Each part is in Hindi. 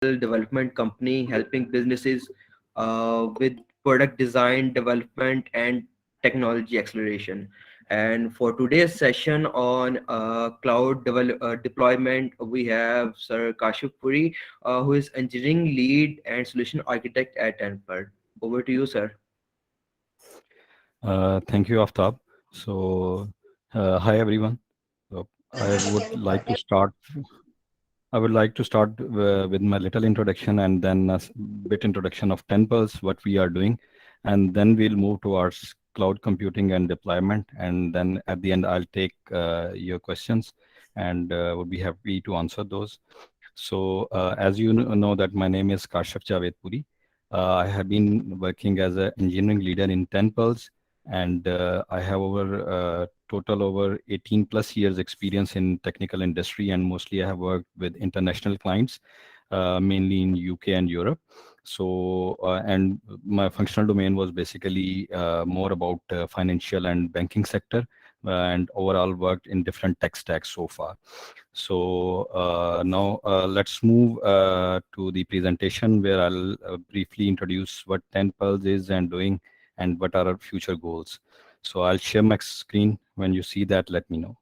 development company helping businesses with product design, development, and technology acceleration. And for today's session on deployment, we have Sir Kashif Puri, who is engineering lead and solution architect at Tenpert. Over to you, sir. Thank you, Aftab. So, hi everyone. So, I would like to start. I would like to start with my little introduction and then bit introduction of Temples, what we are doing, and then we'll move towards cloud computing and deployment. And then at the end, I'll take your questions and would be happy to answer those. So, as you know that my name is Kashif Javed Puri. I have been working as an engineering leader in Temples, and I have total over 18 plus years experience in technical industry, and mostly I have worked with international clients, mainly in UK and Europe. So, and my functional domain was basically more about financial and banking sector, and overall worked in different tech stacks so far. So now let's move to the presentation where I'll briefly introduce what 10 Pulse is and doing and what are our future goals. So I'll share my screen. When you see that, let me know.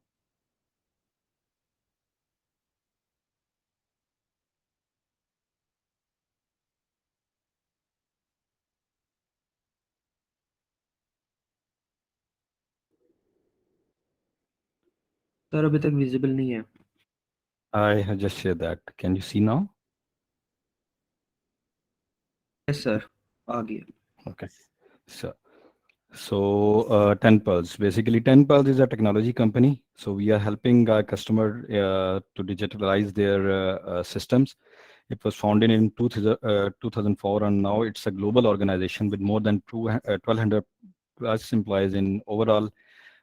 Sir अभी तक विजिबल नहीं है. I have just shared that. Can you see now? Yes, sir. आ गया. Okay. So, so 10 Pulse. Basically, 10 Pulse is a technology company. So we are helping our customer to digitalize their systems. It was founded in 2004, and now it's a global organization with more than 1,200 plus employees in overall,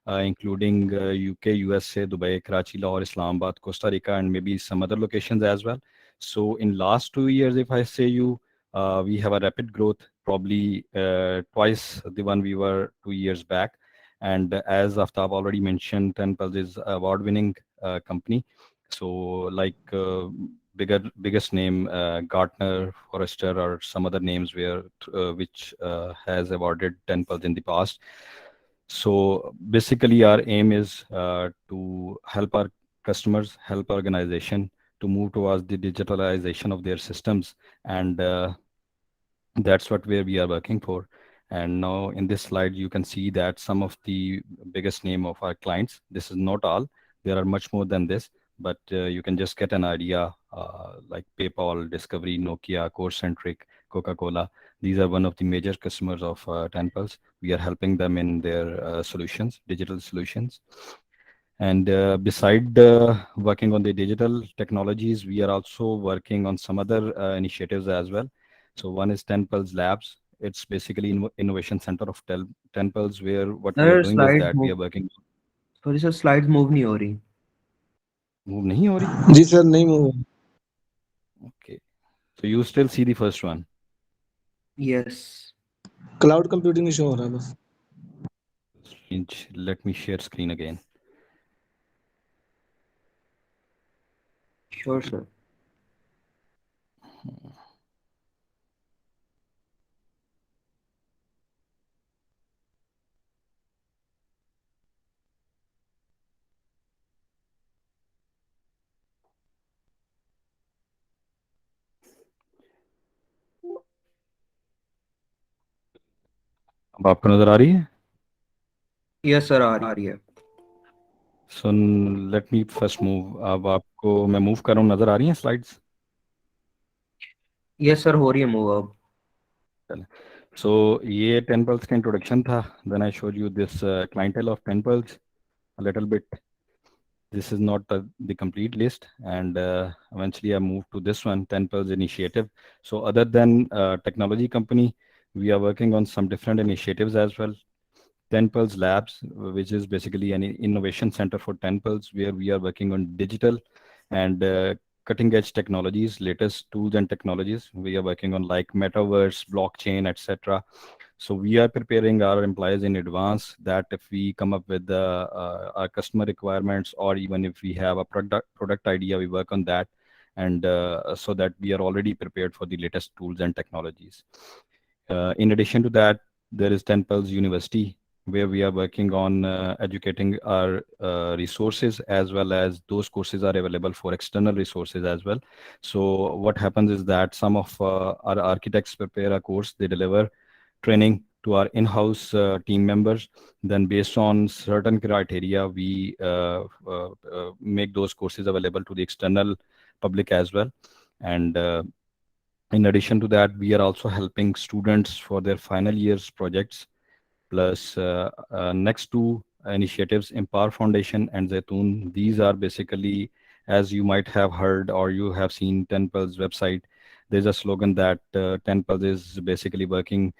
including UK, USA, Dubai, Karachi, Lahore, Islamabad, Costa Rica, and maybe some other locations as well. So in last 2 years, if I say you, we have a rapid growth, probably twice the one we were 2 years back. And as Aftab already mentioned, 10 Pulse is award-winning company. So like biggest name, Gartner, Forrester, or some other names which has awarded 10 Pulse in the past. So basically, our aim is to help our customers, help organization to move towards the digitalization of their systems, and that's what where we are working for. And now in this slide, you can see that some of the biggest name of our clients. This is not all. There are much more than this, but you can just get an idea like PayPal, Discovery, Nokia, CoreCentric, Coca-Cola. These are one of the major customers of 10 Pulse. We are helping them in their solutions, digital solutions. And beside working on the digital technologies, we are also working on some other initiatives as well. So one is 10 Pulse Labs. It's basically innovation center of 10 Pulse, where what we are sir doing is slides that we move are working. Sorry sir slides move नहीं हो रही. Move नहीं हो रही? जी सर नहीं move. Okay. So you still see the first one. Yes. Cloud computing issue हो रहा है बस. Let me share screen again. Sure, sir. अब आपको नजर आ रही है? Yes, sir. आ रही है. So let me first move. अब आपको मैं मूव कर रहा हूँ, नजर आ रही हैं स्लाइड्स? Yes, sir. हो रही है मूव अब. So ये 10 Pulse का introduction था. Then I showed you this clientele of 10 Pulse a little bit. This is not the complete list, and eventually I moved to this one, 10 Pulse initiative. So other than technology company, we are working on some different initiatives as well. 10 Pulse Labs, which is basically an innovation center for 10 Pulse, where we are working on digital and cutting edge technologies, latest tools and technologies. We are working on like metaverse, blockchain, etc. So we are preparing our employees in advance that if we come up with our customer requirements, or even if we have a product idea, we work on that. and so that we are already prepared for the latest tools and technologies. In addition to that, there is 10 Pulse University, where we are working on educating our resources, as well as those courses are available for external resources as well. So what happens is that some of our architects prepare a course, they deliver training to our in-house team members. Then based on certain criteria, we make those courses available to the external public as well. And in addition to that, we are also helping students for their final years projects. Plus, next two initiatives, Empower Foundation and Zaitoon, these are basically, as you might have heard or you have seen Tenpel's website, there's a slogan that Tenpel is basically working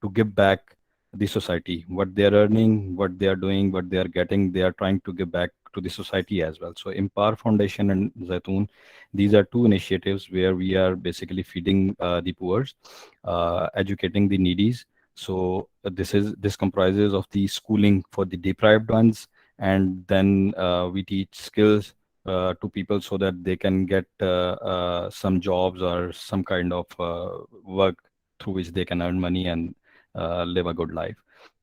to give back the society. What they're earning, what they are doing, what they are getting, they are trying to give back to the society as well. So Empower Foundation and Zaitoon, these are two initiatives where we are basically feeding the poor, educating the needies. So this comprises of the schooling for the deprived ones, and then we teach skills to people so that they can get some jobs or some kind of work through which they can earn money and live a good life.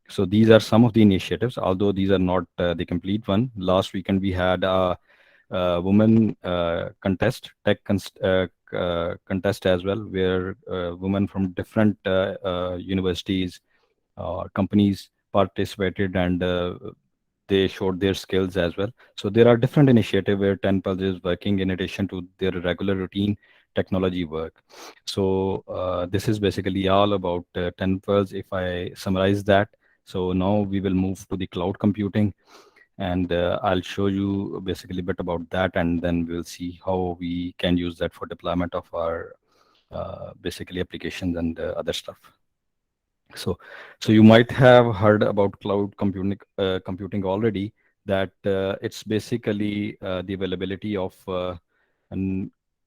So these are some of the initiatives, although these are not the complete one. Last weekend we had a women contest, contest as well, where women from different universities or companies participated, and they showed their skills as well. So there are different initiatives where Tenpulse is working in addition to their regular routine technology work. So this is basically all about Tenpulse, if I summarize that. So now we will move to the cloud computing, and I'll show you basically a bit about that, and then we'll see how we can use that for deployment of our basically applications and other stuff. So you might have heard about cloud computing already, that it's basically the availability of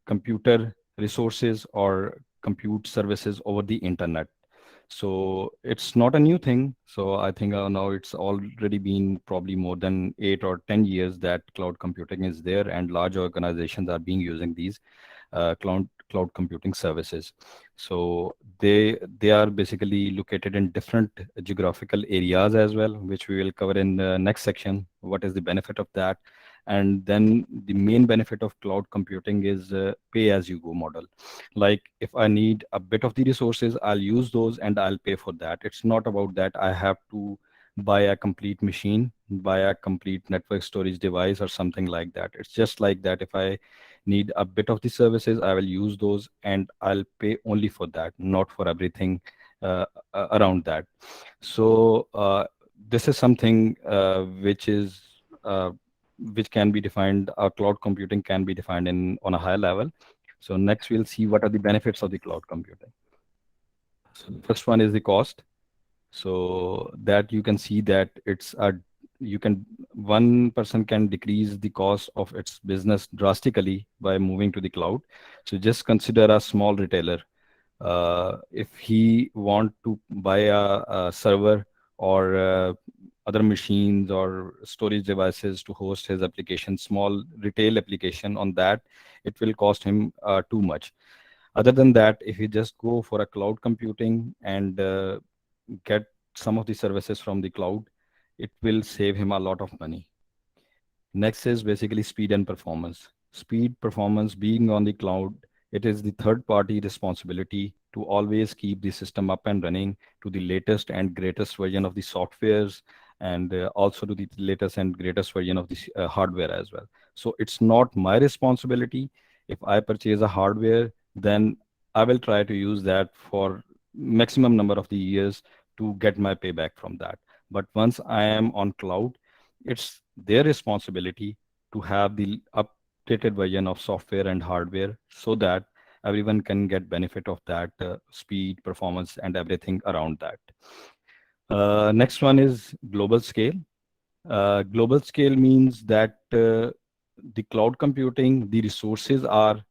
computer resources or compute services over the internet. So it's not a new thing. So I think now it's already been probably more than 8 or 10 years that cloud computing is there, and large organizations are being using these cloud computing services. So they are basically located in different geographical areas as well, which we will cover in the next section. What is the benefit of that? And then the main benefit of cloud computing is pay as you go model. Like if I need a bit of the resources, I'll use those and I'll pay for that. It's not about that I have to buy a complete machine, buy a complete network storage device or something like that. It's just like that if I need a bit of the services, I will use those and I'll pay only for that, not for everything around that. So this is something uh, which can be defined, cloud computing can be defined in on a higher level. So next we'll see what are the benefits of the cloud computing. So the first one is the cost. So that you can see that it's a one person can decrease the cost of its business drastically by moving to the cloud. So just consider a small retailer. If he want to buy a server or other machines or storage devices to host his application, small retail application on that, it will cost him too much. Other than that, if you just go for a cloud computing and get some of the services from the cloud, it will save him a lot of money. Next is basically speed and performance. Speed, performance, being on the cloud, it is the third party responsibility to always keep the system up and running to the latest and greatest version of the softwares, and also to the latest and greatest version of the hardware as well. So it's not my responsibility. If I purchase a hardware, then I will try to use that for maximum number of the years to get my payback from that. But once I am on cloud, it's their responsibility to have the updated version of software and hardware so that everyone can get benefit of that speed, performance, and everything around that. Next one is global scale. Global scale means that the cloud computing, the resources are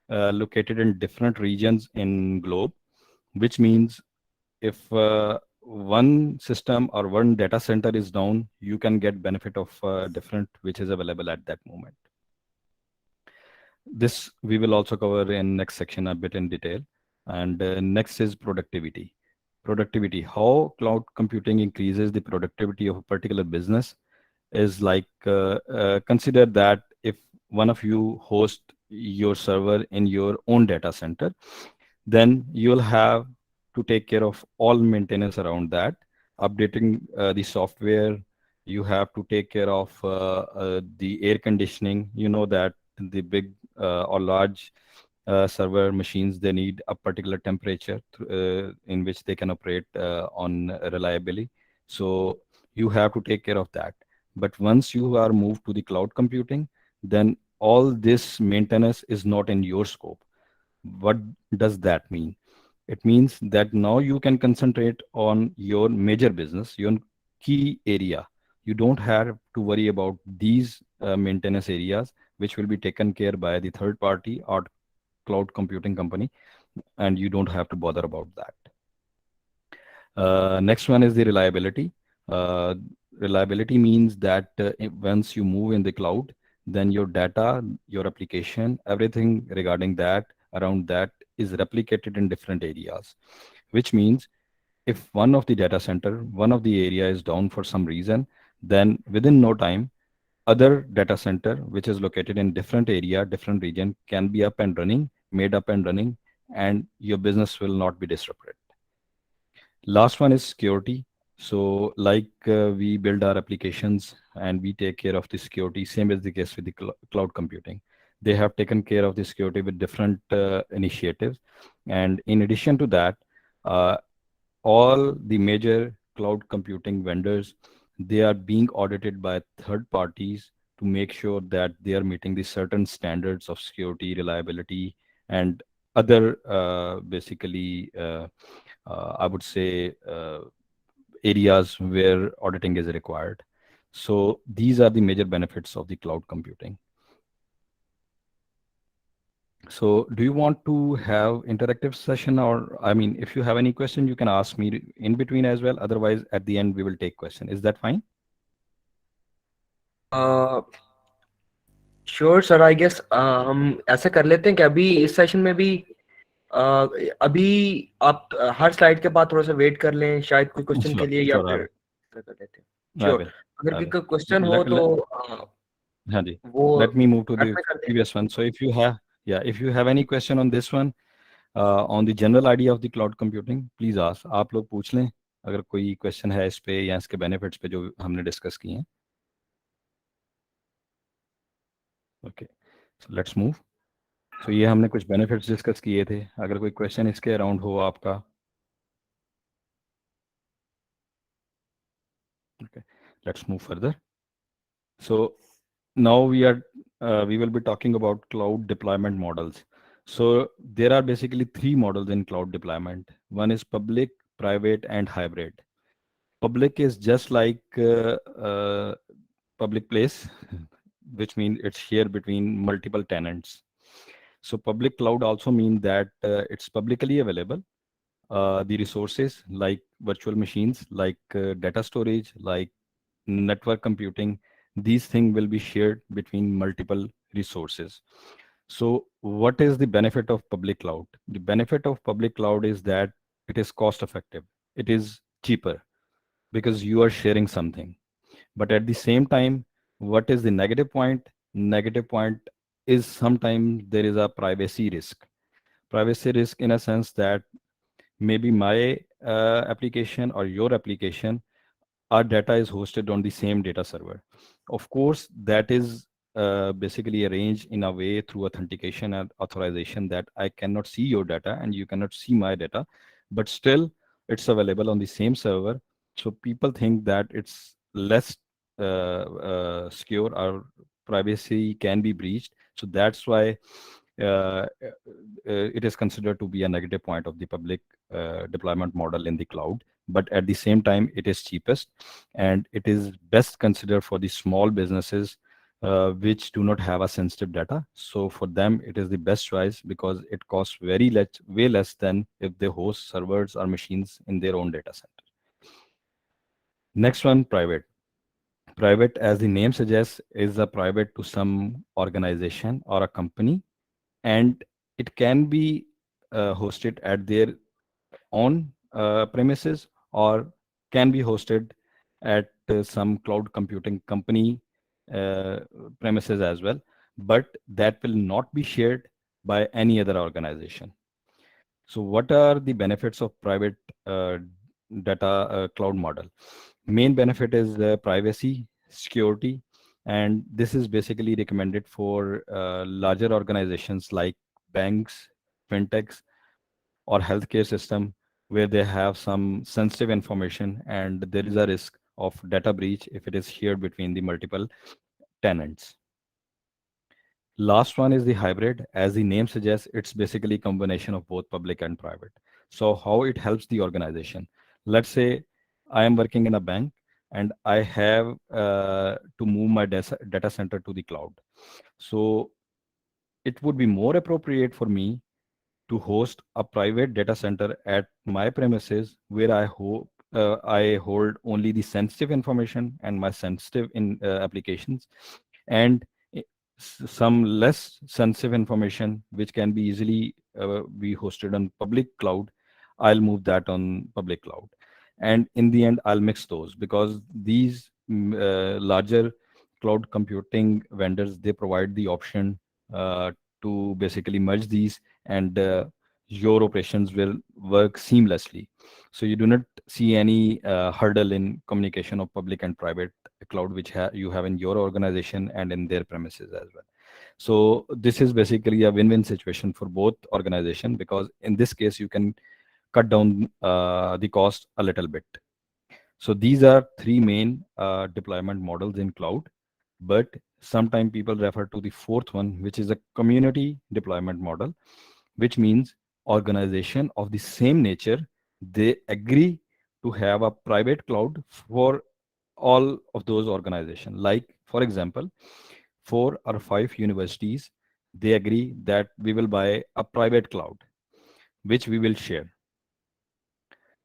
located in different regions in globe, which means if one system or one data center is down, you can get benefit of different which is available at that moment. This we will also cover in next section a bit in detail. And next is productivity. Productivity, how cloud computing increases the productivity of a particular business is like, consider that if one of you host your server in your own data center, then you'll have to take care of all maintenance around that, updating the software. You have to take care of the air conditioning. You know that the big or large server machines, they need a particular temperature in which they can operate on reliably. So you have to take care of that. But once you are moved to the cloud computing, then all this maintenance is not in your scope. What does that mean? It means that now you can concentrate on your major business, your key area. You don't have to worry about these maintenance areas, which will be taken care by the third party or cloud computing company, and you don't have to bother about that. Next one is the reliability. Uh, Reliability means that once you move in the cloud, then your data, your application, everything regarding that, around that is replicated in different areas, which means if one of the data center, one of the area is down for some reason, then within no time, other data center, which is located in different area, different region, can be up and running, made up and running, and your business will not be disrupted. Last one is security. So like we build our applications and we take care of the security, same as the case with the cloud computing. They have taken care of the security with different initiatives. And in addition to that, uh, all the major cloud computing vendors, they are being audited by third parties to make sure that they are meeting the certain standards of security, reliability, and other basically I would say areas where auditing is required. So these are the major benefits of the cloud computing. So do you want to have interactive session, or I mean, if you have any question, you can ask me in between as well. Otherwise, at the end, we will take question. Is that fine? uh, sure sir, I guess हम ऐसा कर लेते हैं कि अभी इस सेशन में भी अभी आप हर स्लाइड के बाद थोड़ा सा वेट कर लें, शायद कोई क्वेश्चन के लिए, या Sure, I फिर will. ऐसा कर लेते हैं। I sure, will. अगर I कोई will. क्वेश्चन हो तो हाँ जी. वो Let me move to chat the में कर दें। previous one. So if you have, yeah, if you have any question on this one, on the general idea of the cloud computing, please ask. आप लोग पूछ लें अगर कोई क्वेश्चन है इस पे या इसके बेनिफिट्स पे जो हमने डिस्कस किए हैं. Okay, so let's move. So ये हमने कुछ बेनिफिट्स डिस्कस किए थे. अगर कोई क्वेश्चन इसके अराउंड हो आपका. Okay, let's move further. So now we will be talking about cloud deployment models. So there are basically three models in cloud deployment. One is public, private, and hybrid. Public is just like public place, which means it's shared between multiple tenants. So public cloud also means that it's publicly available. The resources like virtual machines, like data storage, like network computing, these things will be shared between multiple resources. So what is the benefit of public cloud? The benefit of public cloud is that it is cost effective. It is cheaper because you are sharing something. But at the same time, what is the negative point? Negative point is sometimes there is a privacy risk. Privacy risk in a sense that maybe my application or your application, our data is hosted on the same data server. Of course, that is basically arranged in a way through authentication and authorization that I cannot see your data and you cannot see my data, but still it's available on the same server. So people think that it's less secure or privacy can be breached. So that's why it is considered to be a negative point of the public deployment model in the cloud. But at the same time, it is cheapest and it is best considered for the small businesses which do not have a sensitive data. So for them, it is the best choice because it costs very less, way less than if they host servers or machines in their own data center. Next one, private. Private, as the name suggests, is a private to some organization or a company and it can be hosted at their own premises or can be hosted at some cloud computing company uh, premises as well, but that will not be shared by any other organization. So what are the benefits of private data cloud model? Main benefit is privacy, security, and this is basically recommended for larger organizations like banks, fintechs, or healthcare system where they have some sensitive information and there is a risk of data breach if it is shared between the multiple tenants. Last one is the hybrid. As the name suggests, it's basically a combination of both public and private. So how it helps the organization? Let's say I am working in a bank and I have to move my data center to the cloud. So it would be more appropriate for me to host a private data center at my premises where I hold only the sensitive information and my sensitive applications, and i- some less sensitive information which can be easily be hosted on public cloud. I'll move that on public cloud, and in the end I'll mix those because these larger cloud computing vendors, they provide the option to basically merge these, and your operations will work seamlessly. So you do not see any hurdle in communication of public and private cloud which you have in your organization and in their premises as well. So this is basically a win-win situation for both organization because in this case you can cut down the cost a little bit. So these are three main deployment models in cloud, but sometimes people refer to the fourth one, which is a community deployment model, which means organization of the same nature, they agree to have a private cloud for all of those organizations. Like, for example, 4 or 5 universities, they agree that we will buy a private cloud, which we will share.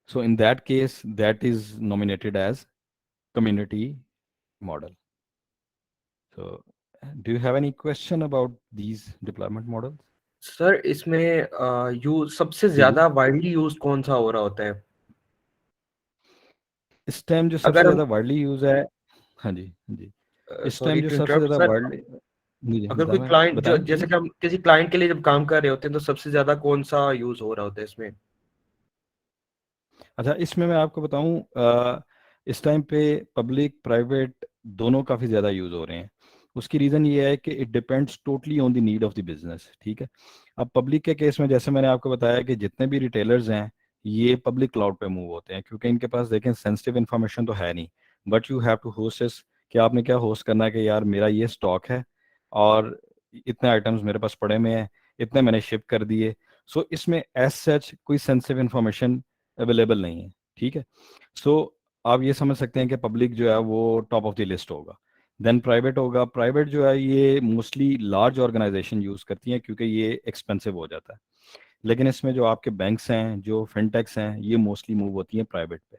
So in that case, that is nominated as community model. So do you have any question about these deployment models? Sir इसमें यूज सबसे जी जी। ज्यादा वाइडली यूज कौन सा हो रहा होता है? इस टाइम जो सबसे अगर हम ज़्यादा वाइडली यूज़ है, हाँ जी, हाँ जी। इस सॉरी टाइम जो टू सबसे इंटरप्ट ज़्यादा सर, वाइडली, जी, जी, अगर कोई बताएँ, क्लाइंट जो बताएँ जैसे प्लीज़। कि हम किसी क्लाइंट के लिए जब काम कर रहे होते हैं तो सबसे ज्यादा कौन सा यूज हो रहा होता है इसमें? अच्छा, इसमें मैं आपको बताऊँ, इस टाइम पे पब्लिक, प्राइवेट दोनों काफ़ी ज़्यादा यूज़ हो रहे हैं। उसकी रीज़न ये है कि it depends totally on the need of the business, ठीक है? अब पब्लिक के केस में जैसे मैंने आपको बताया कि जितने भी रिटेलर्स हैं, ये पब्लिक क्लाउड पे मूव होते हैं क्योंकि इनके पास देखें सेंसिटिव इन्फॉर्मेशन तो है नहीं, but you have to host this, कि आपने क्या होस्ट करना है कि यार मेरा ये स्टॉक है और इतने आइटम्स मेरे पास पड़े हुए हैं, इतने मैंने शिप कर दिए। सो इसमें एज सच कोई सेंसिटिव इन्फॉर्मेशन अवेलेबल नहीं है, ठीक है? सो आप ये समझ सकते हैं कि पब्लिक जो है वो टॉप ऑफ द लिस्ट होगा। देन प्राइवेट होगा। प्राइवेट जो है ये मोस्टली लार्ज ऑर्गेनाइजेशन यूज़ करती हैं क्योंकि ये एक्सपेंसिव हो जाता है, लेकिन इसमें जो आपके बैंक्स हैं, जो फिनटेक्स हैं, ये मोस्टली मूव होती हैं प्राइवेट पे।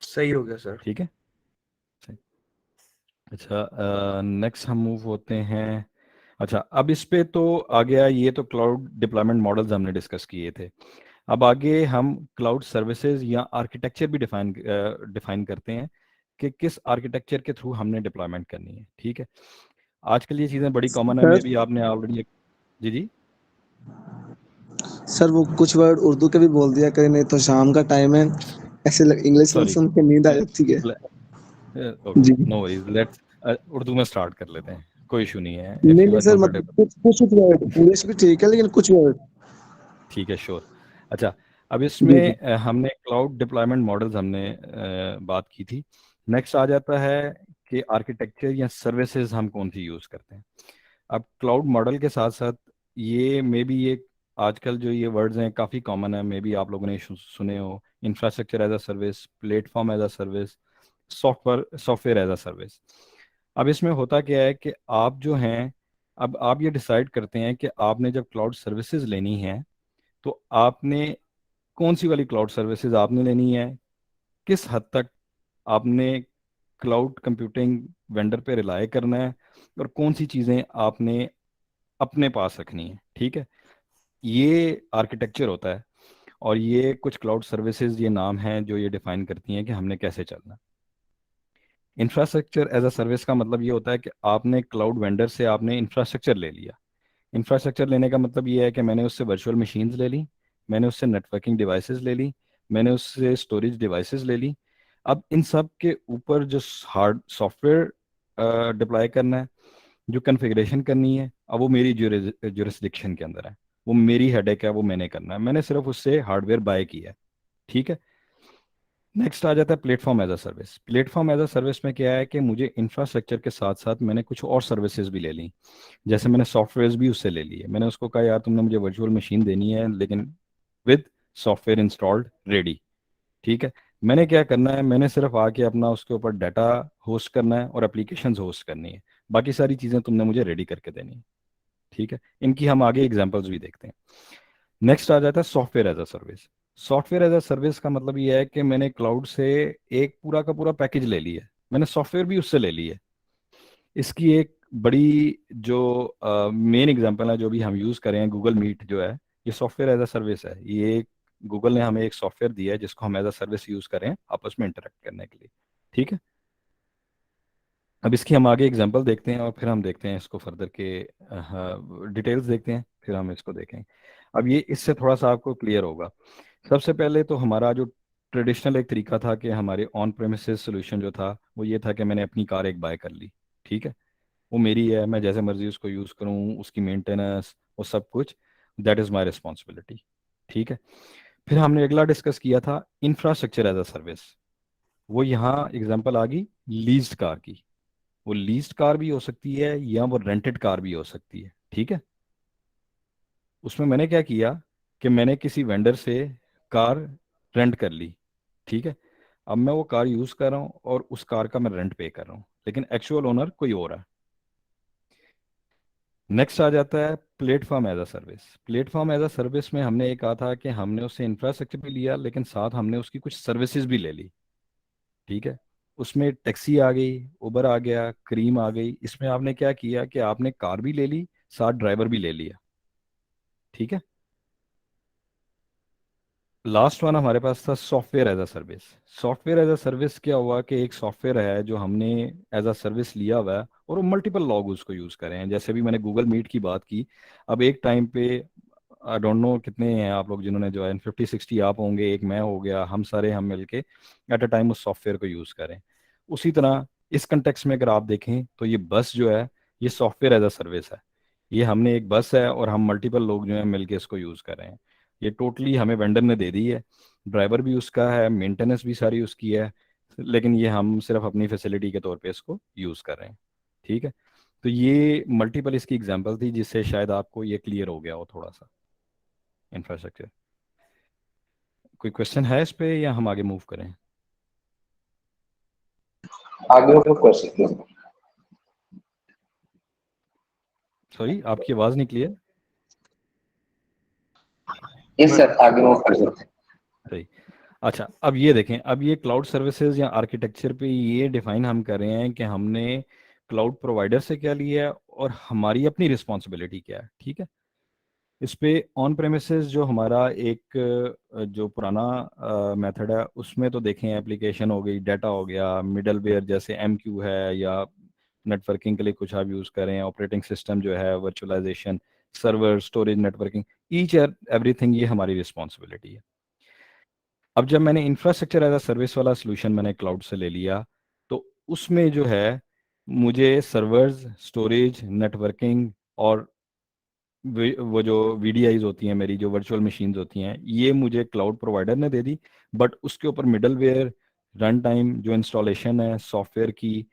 सही हो गया सर। ठीक है, सही। अच्छा, नेक्स्ट हम मूव होते हैं। अच्छा, अब इस पे तो आ गया, ये तो क्लाउड डिप्लॉयमेंट मॉडल्स हमने डिस्कस किए थे। अब आगे हम क्लाउड सर्विसेज या आर्किटेक्चर भी डिफाइन करते हैं कि किस आर्किटेक्चर के थ्रू हमने डिप्लॉयमेंट करनी है, ठीक है? आजकल ये चीज़ें बड़ी कॉमन है, मे सर बी आपने ऑलरेडी। जी जी। सर वो कुछ वर्ड उर्दू के भी बोल दिया करें, नहीं तो शाम का टाइम है, ऐसे इंग्लिश में सॉरी, सुन के नींद आ जाती है। ओके, जी नो वरीज, लेट्स उर्दू में स्टार्ट कर लेते हैं, कोई इशू नहीं है, इफ़ नहीं यू नहीं आर सर, मतलब कंफर्टेबल। कुछ कुछ वर्ड इंग्लिश भी ठीक है लेकिन कुछ वर्ड। ठीक है, श्योर। अच्छा, अब जी जी। इसमें हमने क्लाउड डिप्लॉयमेंट मॉडल्स हमने बात की थी। नेक्स्ट आ जाता है कि आर्किटेक्चर या सर्विसेज हम कौन सी यूज़ करते हैं। अब क्लाउड मॉडल के साथ साथ ये मे बी ये आजकल जो ये वर्ड्स हैं काफ़ी कॉमन है, मे बी आप लोगों ने सुने हो, infrastructure as a service, platform as a service, software as a service. अब इसमें होता क्या है कि आप जो हैं, अब आप ये डिसाइड करते हैं कि आपने जब क्लाउड सर्विसेज लेनी है तो आपने कौन सी वाली क्लाउड सर्विसेज आपने लेनी है, किस हद तक आपने क्लाउड कंप्यूटिंग वेंडर पे रिलाय करना है, और कौन सी चीज़ें आपने अपने पास रखनी है, ठीक है। ये आर्किटेक्चर होता है, और ये कुछ क्लाउड सर्विसेज ये नाम हैं जो ये डिफाइन करती हैं कि हमने कैसे चलना। इंफ्रास्ट्रक्चर एज अ सर्विस का मतलब ये होता है कि आपने क्लाउड वेंडर से आपने इंफ्रास्ट्रक्चर ले लिया। इंफ्रास्ट्रक्चर लेने का मतलब ये है कि मैंने उससे वर्चुअल मशीन्स ले ली, मैंने उससे नेटवर्किंग डिवाइसेस ले ली, मैंने उससे स्टोरेज डिवाइसेस ले ली। अब इन सब के ऊपर जो हार्ड सॉफ्टवेयर डिप्लॉय करना है, जो कन्फिग्रेशन करनी है, अब वो मेरी जुरिस्डिक्शन के अंदर है, वो मेरी हेडेक है, वो मैंने करना है, मैंने सिर्फ उससे हार्डवेयर बाय किया है, ठीक है। नेक्स्ट आ जाता है platform as a service. Platform as a service में क्या है कि मुझे इंफ्रास्ट्रक्चर के साथ साथ मैंने कुछ और सर्विसेज भी ले ली। जैसे मैंने सॉफ्टवेयर भी उससे ले लिए, मैंने उसको कहा यार तुमने मुझे वर्चुअल मशीन देनी है लेकिन विद सॉफ्टवेयर इंस्टॉल्ड रेडी, ठीक है। मैंने क्या करना है, मैंने सिर्फ आके अपना उसके ऊपर डाटा होस्ट करना है और एप्लीकेशंस होस्ट करनी है, बाकी सारी चीज़ें तुमने मुझे रेडी करके देनी है, ठीक है। इनकी हम आगे एग्जांपल्स भी देखते हैं। नेक्स्ट आ जाता है software as a service. Software as a service का मतलब ये है कि मैंने क्लाउड से एक पूरा का पूरा पैकेज ले लिया है, मैंने सॉफ्टवेयर भी उससे ले ली है। इसकी एक बड़ी जो मेन एग्जांपल है जो भी हम यूज़ कर रहे हैं, गूगल मीट जो है, ये सॉफ्टवेयर एज अ सर्विस है। ये गूगल ने हमें एक सॉफ्टवेयर दिया है जिसको हम एज अ सर्विस यूज़ करें आपस में इंटरेक्ट करने के लिए, ठीक है। अब इसकी हम आगे एग्जांपल देखते हैं और फिर हम देखते हैं इसको फर्दर के डिटेल्स देखते हैं, फिर हम इसको देखेंगे। अब ये इससे थोड़ा सा आपको क्लियर होगा। सबसे पहले तो हमारा जो ट्रेडिशनल एक तरीका था कि हमारे ऑन प्रेमिसेस सोल्यूशन जो था वो ये था कि मैंने अपनी कार एक बाय कर ली, ठीक है, वो मेरी है, मैं जैसे मर्जी उसको यूज़ करूँ, उसकी मेंटेनेंस वो सब कुछ, दैट इज़ माई रिस्पॉन्सिबिलिटी, ठीक है। फिर हमने अगला डिस्कस किया था इंफ्रास्ट्रक्चर एज अ सर्विस। वो यहाँ एग्जांपल आ गई लीज्ड कार की। वो लीज्ड कार भी हो सकती है या वो रेंटेड कार भी हो सकती है, ठीक है। उसमें मैंने क्या किया कि मैंने किसी वेंडर से कार रेंट कर ली, ठीक है। अब मैं वो कार यूज़ कर रहा हूँ और उस कार का मैं रेंट पे कर रहा हूँ, लेकिन एक्चुअल ओनर कोई और है। नेक्स्ट आ जाता है platform as a service. Platform as a service में हमने ये कहा था कि हमने उससे इंफ्रास्ट्रक्चर भी लिया लेकिन साथ हमने उसकी कुछ सर्विसेज भी ले ली, ठीक है। उसमें टैक्सी आ गई, उबर आ गया, क्रीम आ गई। इसमें आपने क्या किया कि आपने कार भी ले ली, साथ ड्राइवर भी ले लिया, ठीक है। लास्ट वन हमारे पास था software as a service. Software as a service क्या हुआ कि एक सॉफ्टवेयर है जो हमने एज अ सर्विस लिया हुआ है और वो मल्टीपल लोग उसको यूज़ कर रहे हैं। जैसे भी मैंने गूगल मीट की बात की, अब एक टाइम पे आई डोंट नो कितने हैं आप लोग जिन्होंने ज्वाइन, 50-60 आप होंगे, एक मैं हो गया, हम मिलके एट अ टाइम उस सॉफ्टवेयर को यूज़ करें। उसी तरह इस कंटेक्स में अगर आप देखें तो ये बस जो है ये सॉफ्टवेयर एज अ सर्विस है। ये हमने एक बस है और हम मल्टीपल लोग जो हैं मिलके इसको यूज़ कर रहे हैं। ये टोटली हमें वेंडर ने दे दी है, ड्राइवर भी उसका है, मेंटेनेंस भी सारी उसकी है, लेकिन ये हम सिर्फ अपनी फैसिलिटी के तौर पे इसको यूज़ कर रहे हैं, ठीक है। तो ये मल्टीपल इसकी एग्जांपल थी जिससे शायद आपको ये क्लियर हो गया हो थोड़ा सा इंफ्रास्ट्रक्चर। कोई क्वेश्चन है इस पे या हम आगे मूव करें? आगे और क्वेश्चन। सॉरी आपकी आवाज़ नहीं क्लियर। यस सर, आगे मूव कर सकते हैं। सही। अच्छा, अब ये देखें, अब ये क्लाउड सर्विसेज या आर्किटेक्चर पे ये डिफाइन हम कर रहे हैं कि हमने क्लाउड प्रोवाइडर से क्या लिया है और हमारी अपनी रिस्पॉन्सिबिलिटी क्या है, ठीक है। इस पे ऑन प्रेमिसेस जो हमारा एक जो पुराना मेथड है उसमें तो देखें एप्लीकेशन हो गई, डाटा हो गया, मिडलवेयर जैसे एम क्यू है, या नेटवर्किंग के लिए कुछ आप यूज़ करें, ऑपरेटिंग सिस्टम जो है, virtualization, server, storage, networking, each everything ये हमारी रिस्पॉन्सिबिलिटी है। अब जब मैंने इंफ्रास्ट्रक्चर एज अ सर्विस वाला सोल्यूशन मैंने क्लाउड से ले लिया, तो उसमें जो है मुझे सर्वर्स, स्टोरेज, नेटवर्किंग और वो जो वीडीआईज होती हैं, मेरी जो वर्चुअल मशीन्स होती हैं, ये मुझे क्लाउड प्रोवाइडर ने दे दी। बट उसके ऊपर मिडलवेयर, रन टाइम, जो इंस्टॉलेशन है सॉफ्टवेयर की,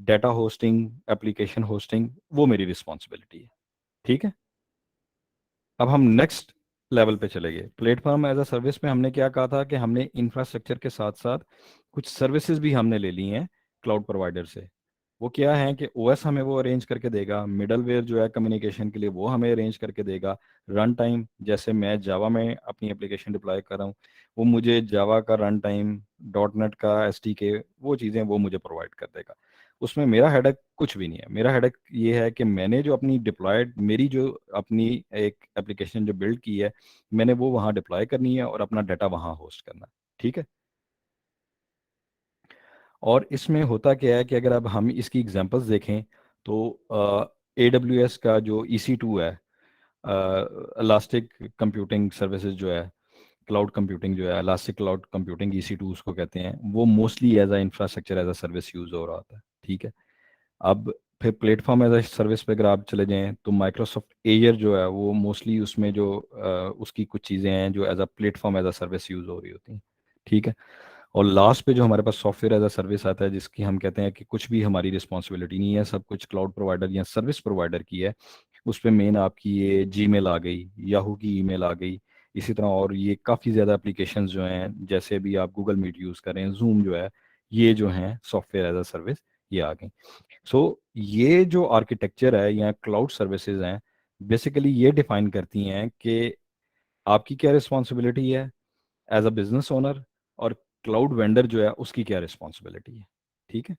डाटा होस्टिंग, एप्लीकेशन होस्टिंग, वो मेरी रिस्पॉन्सिबिलिटी है, ठीक है। अब हम नेक्स्ट लेवल पे चले गए। प्लेटफॉर्म एज अ सर्विस में हमने क्या कहा था कि हमने इंफ्रास्ट्रक्चर के साथ साथ कुछ सर्विसेज भी हमने ले ली हैं क्लाउड प्रोवाइडर से। वो क्या है कि ओएस हमें वो अरेंज करके देगा, मिडलवेयर जो है कम्युनिकेशन के लिए वो हमें अरेंज करके देगा, रन टाइम जैसे मैं जावा में अपनी एप्लीकेशन डिप्लॉय कर रहा हूँ वो मुझे जावा का रन टाइम, डॉट नेट का एसडीके, वो चीज़ें वो मुझे प्रोवाइड कर देगा। उसमें मेरा हेडेक कुछ भी नहीं है। मेरा हेडेक ये है कि मैंने जो अपनी डिप्लॉयड, मेरी जो अपनी एक एप्लीकेशन जो बिल्ड की है, मैंने वो वहाँ डिप्लॉय करनी है और अपना डाटा वहाँ होस्ट करना है। ठीक है। और इसमें होता क्या है कि अगर अब हम इसकी एग्जांपल्स देखें तो AWS का जो EC2 है, इलास्टिक कंप्यूटिंग सर्विसेज जो है, क्लाउड कंप्यूटिंग जो है, इलास्टिक क्लाउड कंप्यूटिंग EC2 उसको कहते हैं, वो mostly as a infrastructure as a service use हो रहा होता है। ठीक है। अब फिर प्लेटफॉर्म एज अ सर्विस पे अगर आप चले जाएं तो माइक्रोसॉफ्ट एयर जो है वो मोस्टली उसमें जो उसकी कुछ चीज़ें हैं जो as a platform as a service use हो रही होती हैं। ठीक है। और लास्ट पे जो हमारे पास सॉफ्टवेयर एज अ सर्विस आता है, जिसकी हम कहते हैं कि कुछ भी हमारी रिस्पॉन्सिबिलिटी नहीं है, सब कुछ क्लाउड प्रोवाइडर या सर्विस प्रोवाइडर की है। उस पे मेन आपकी ये जीमेल आ गई, याहू की ईमेल आ गई, इसी तरह और ये काफ़ी ज़्यादा एप्लीकेशंस जो हैं, जैसे भी आप गूगल मीट यूज़ करें, जूम जो है, ये जो हैं सॉफ्टवेयर एज अ सर्विस, ये आ गई। सो ये जो आर्किटेक्चर है या क्लाउड सर्विसेज हैं, बेसिकली ये डिफाइन करती हैं कि आपकी क्या रिस्पॉन्सिबिलिटी है एज अ बिजनेस ओनर, और क्लाउड वेंडर जो है उसकी क्या रिस्पॉन्सिबिलिटी है। ठीक है।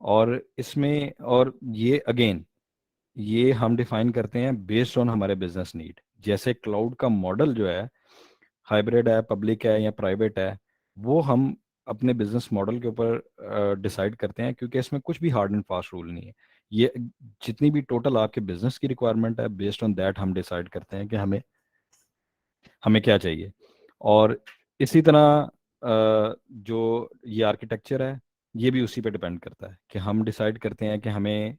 और इसमें और ये अगेन ये हम डिफाइन करते हैं बेस्ड ऑन हमारे बिजनेस नीड। जैसे क्लाउड का मॉडल जो है, हाइब्रिड है, पब्लिक है या प्राइवेट है, वो हम अपने बिजनेस मॉडल के ऊपर डिसाइड करते हैं, क्योंकि इसमें कुछ भी हार्ड एंड फास्ट रूल नहीं है। ये जितनी भी टोटल आपके बिजनेस की रिक्वायरमेंट है, बेस्ड ऑन दैट हम डिसाइड करते हैं कि हमें हमें क्या चाहिए। और इसी तरह जो ये आर्किटेक्चर है, ये भी उसी पे डिपेंड करता है कि हम डिसाइड करते हैं कि हमें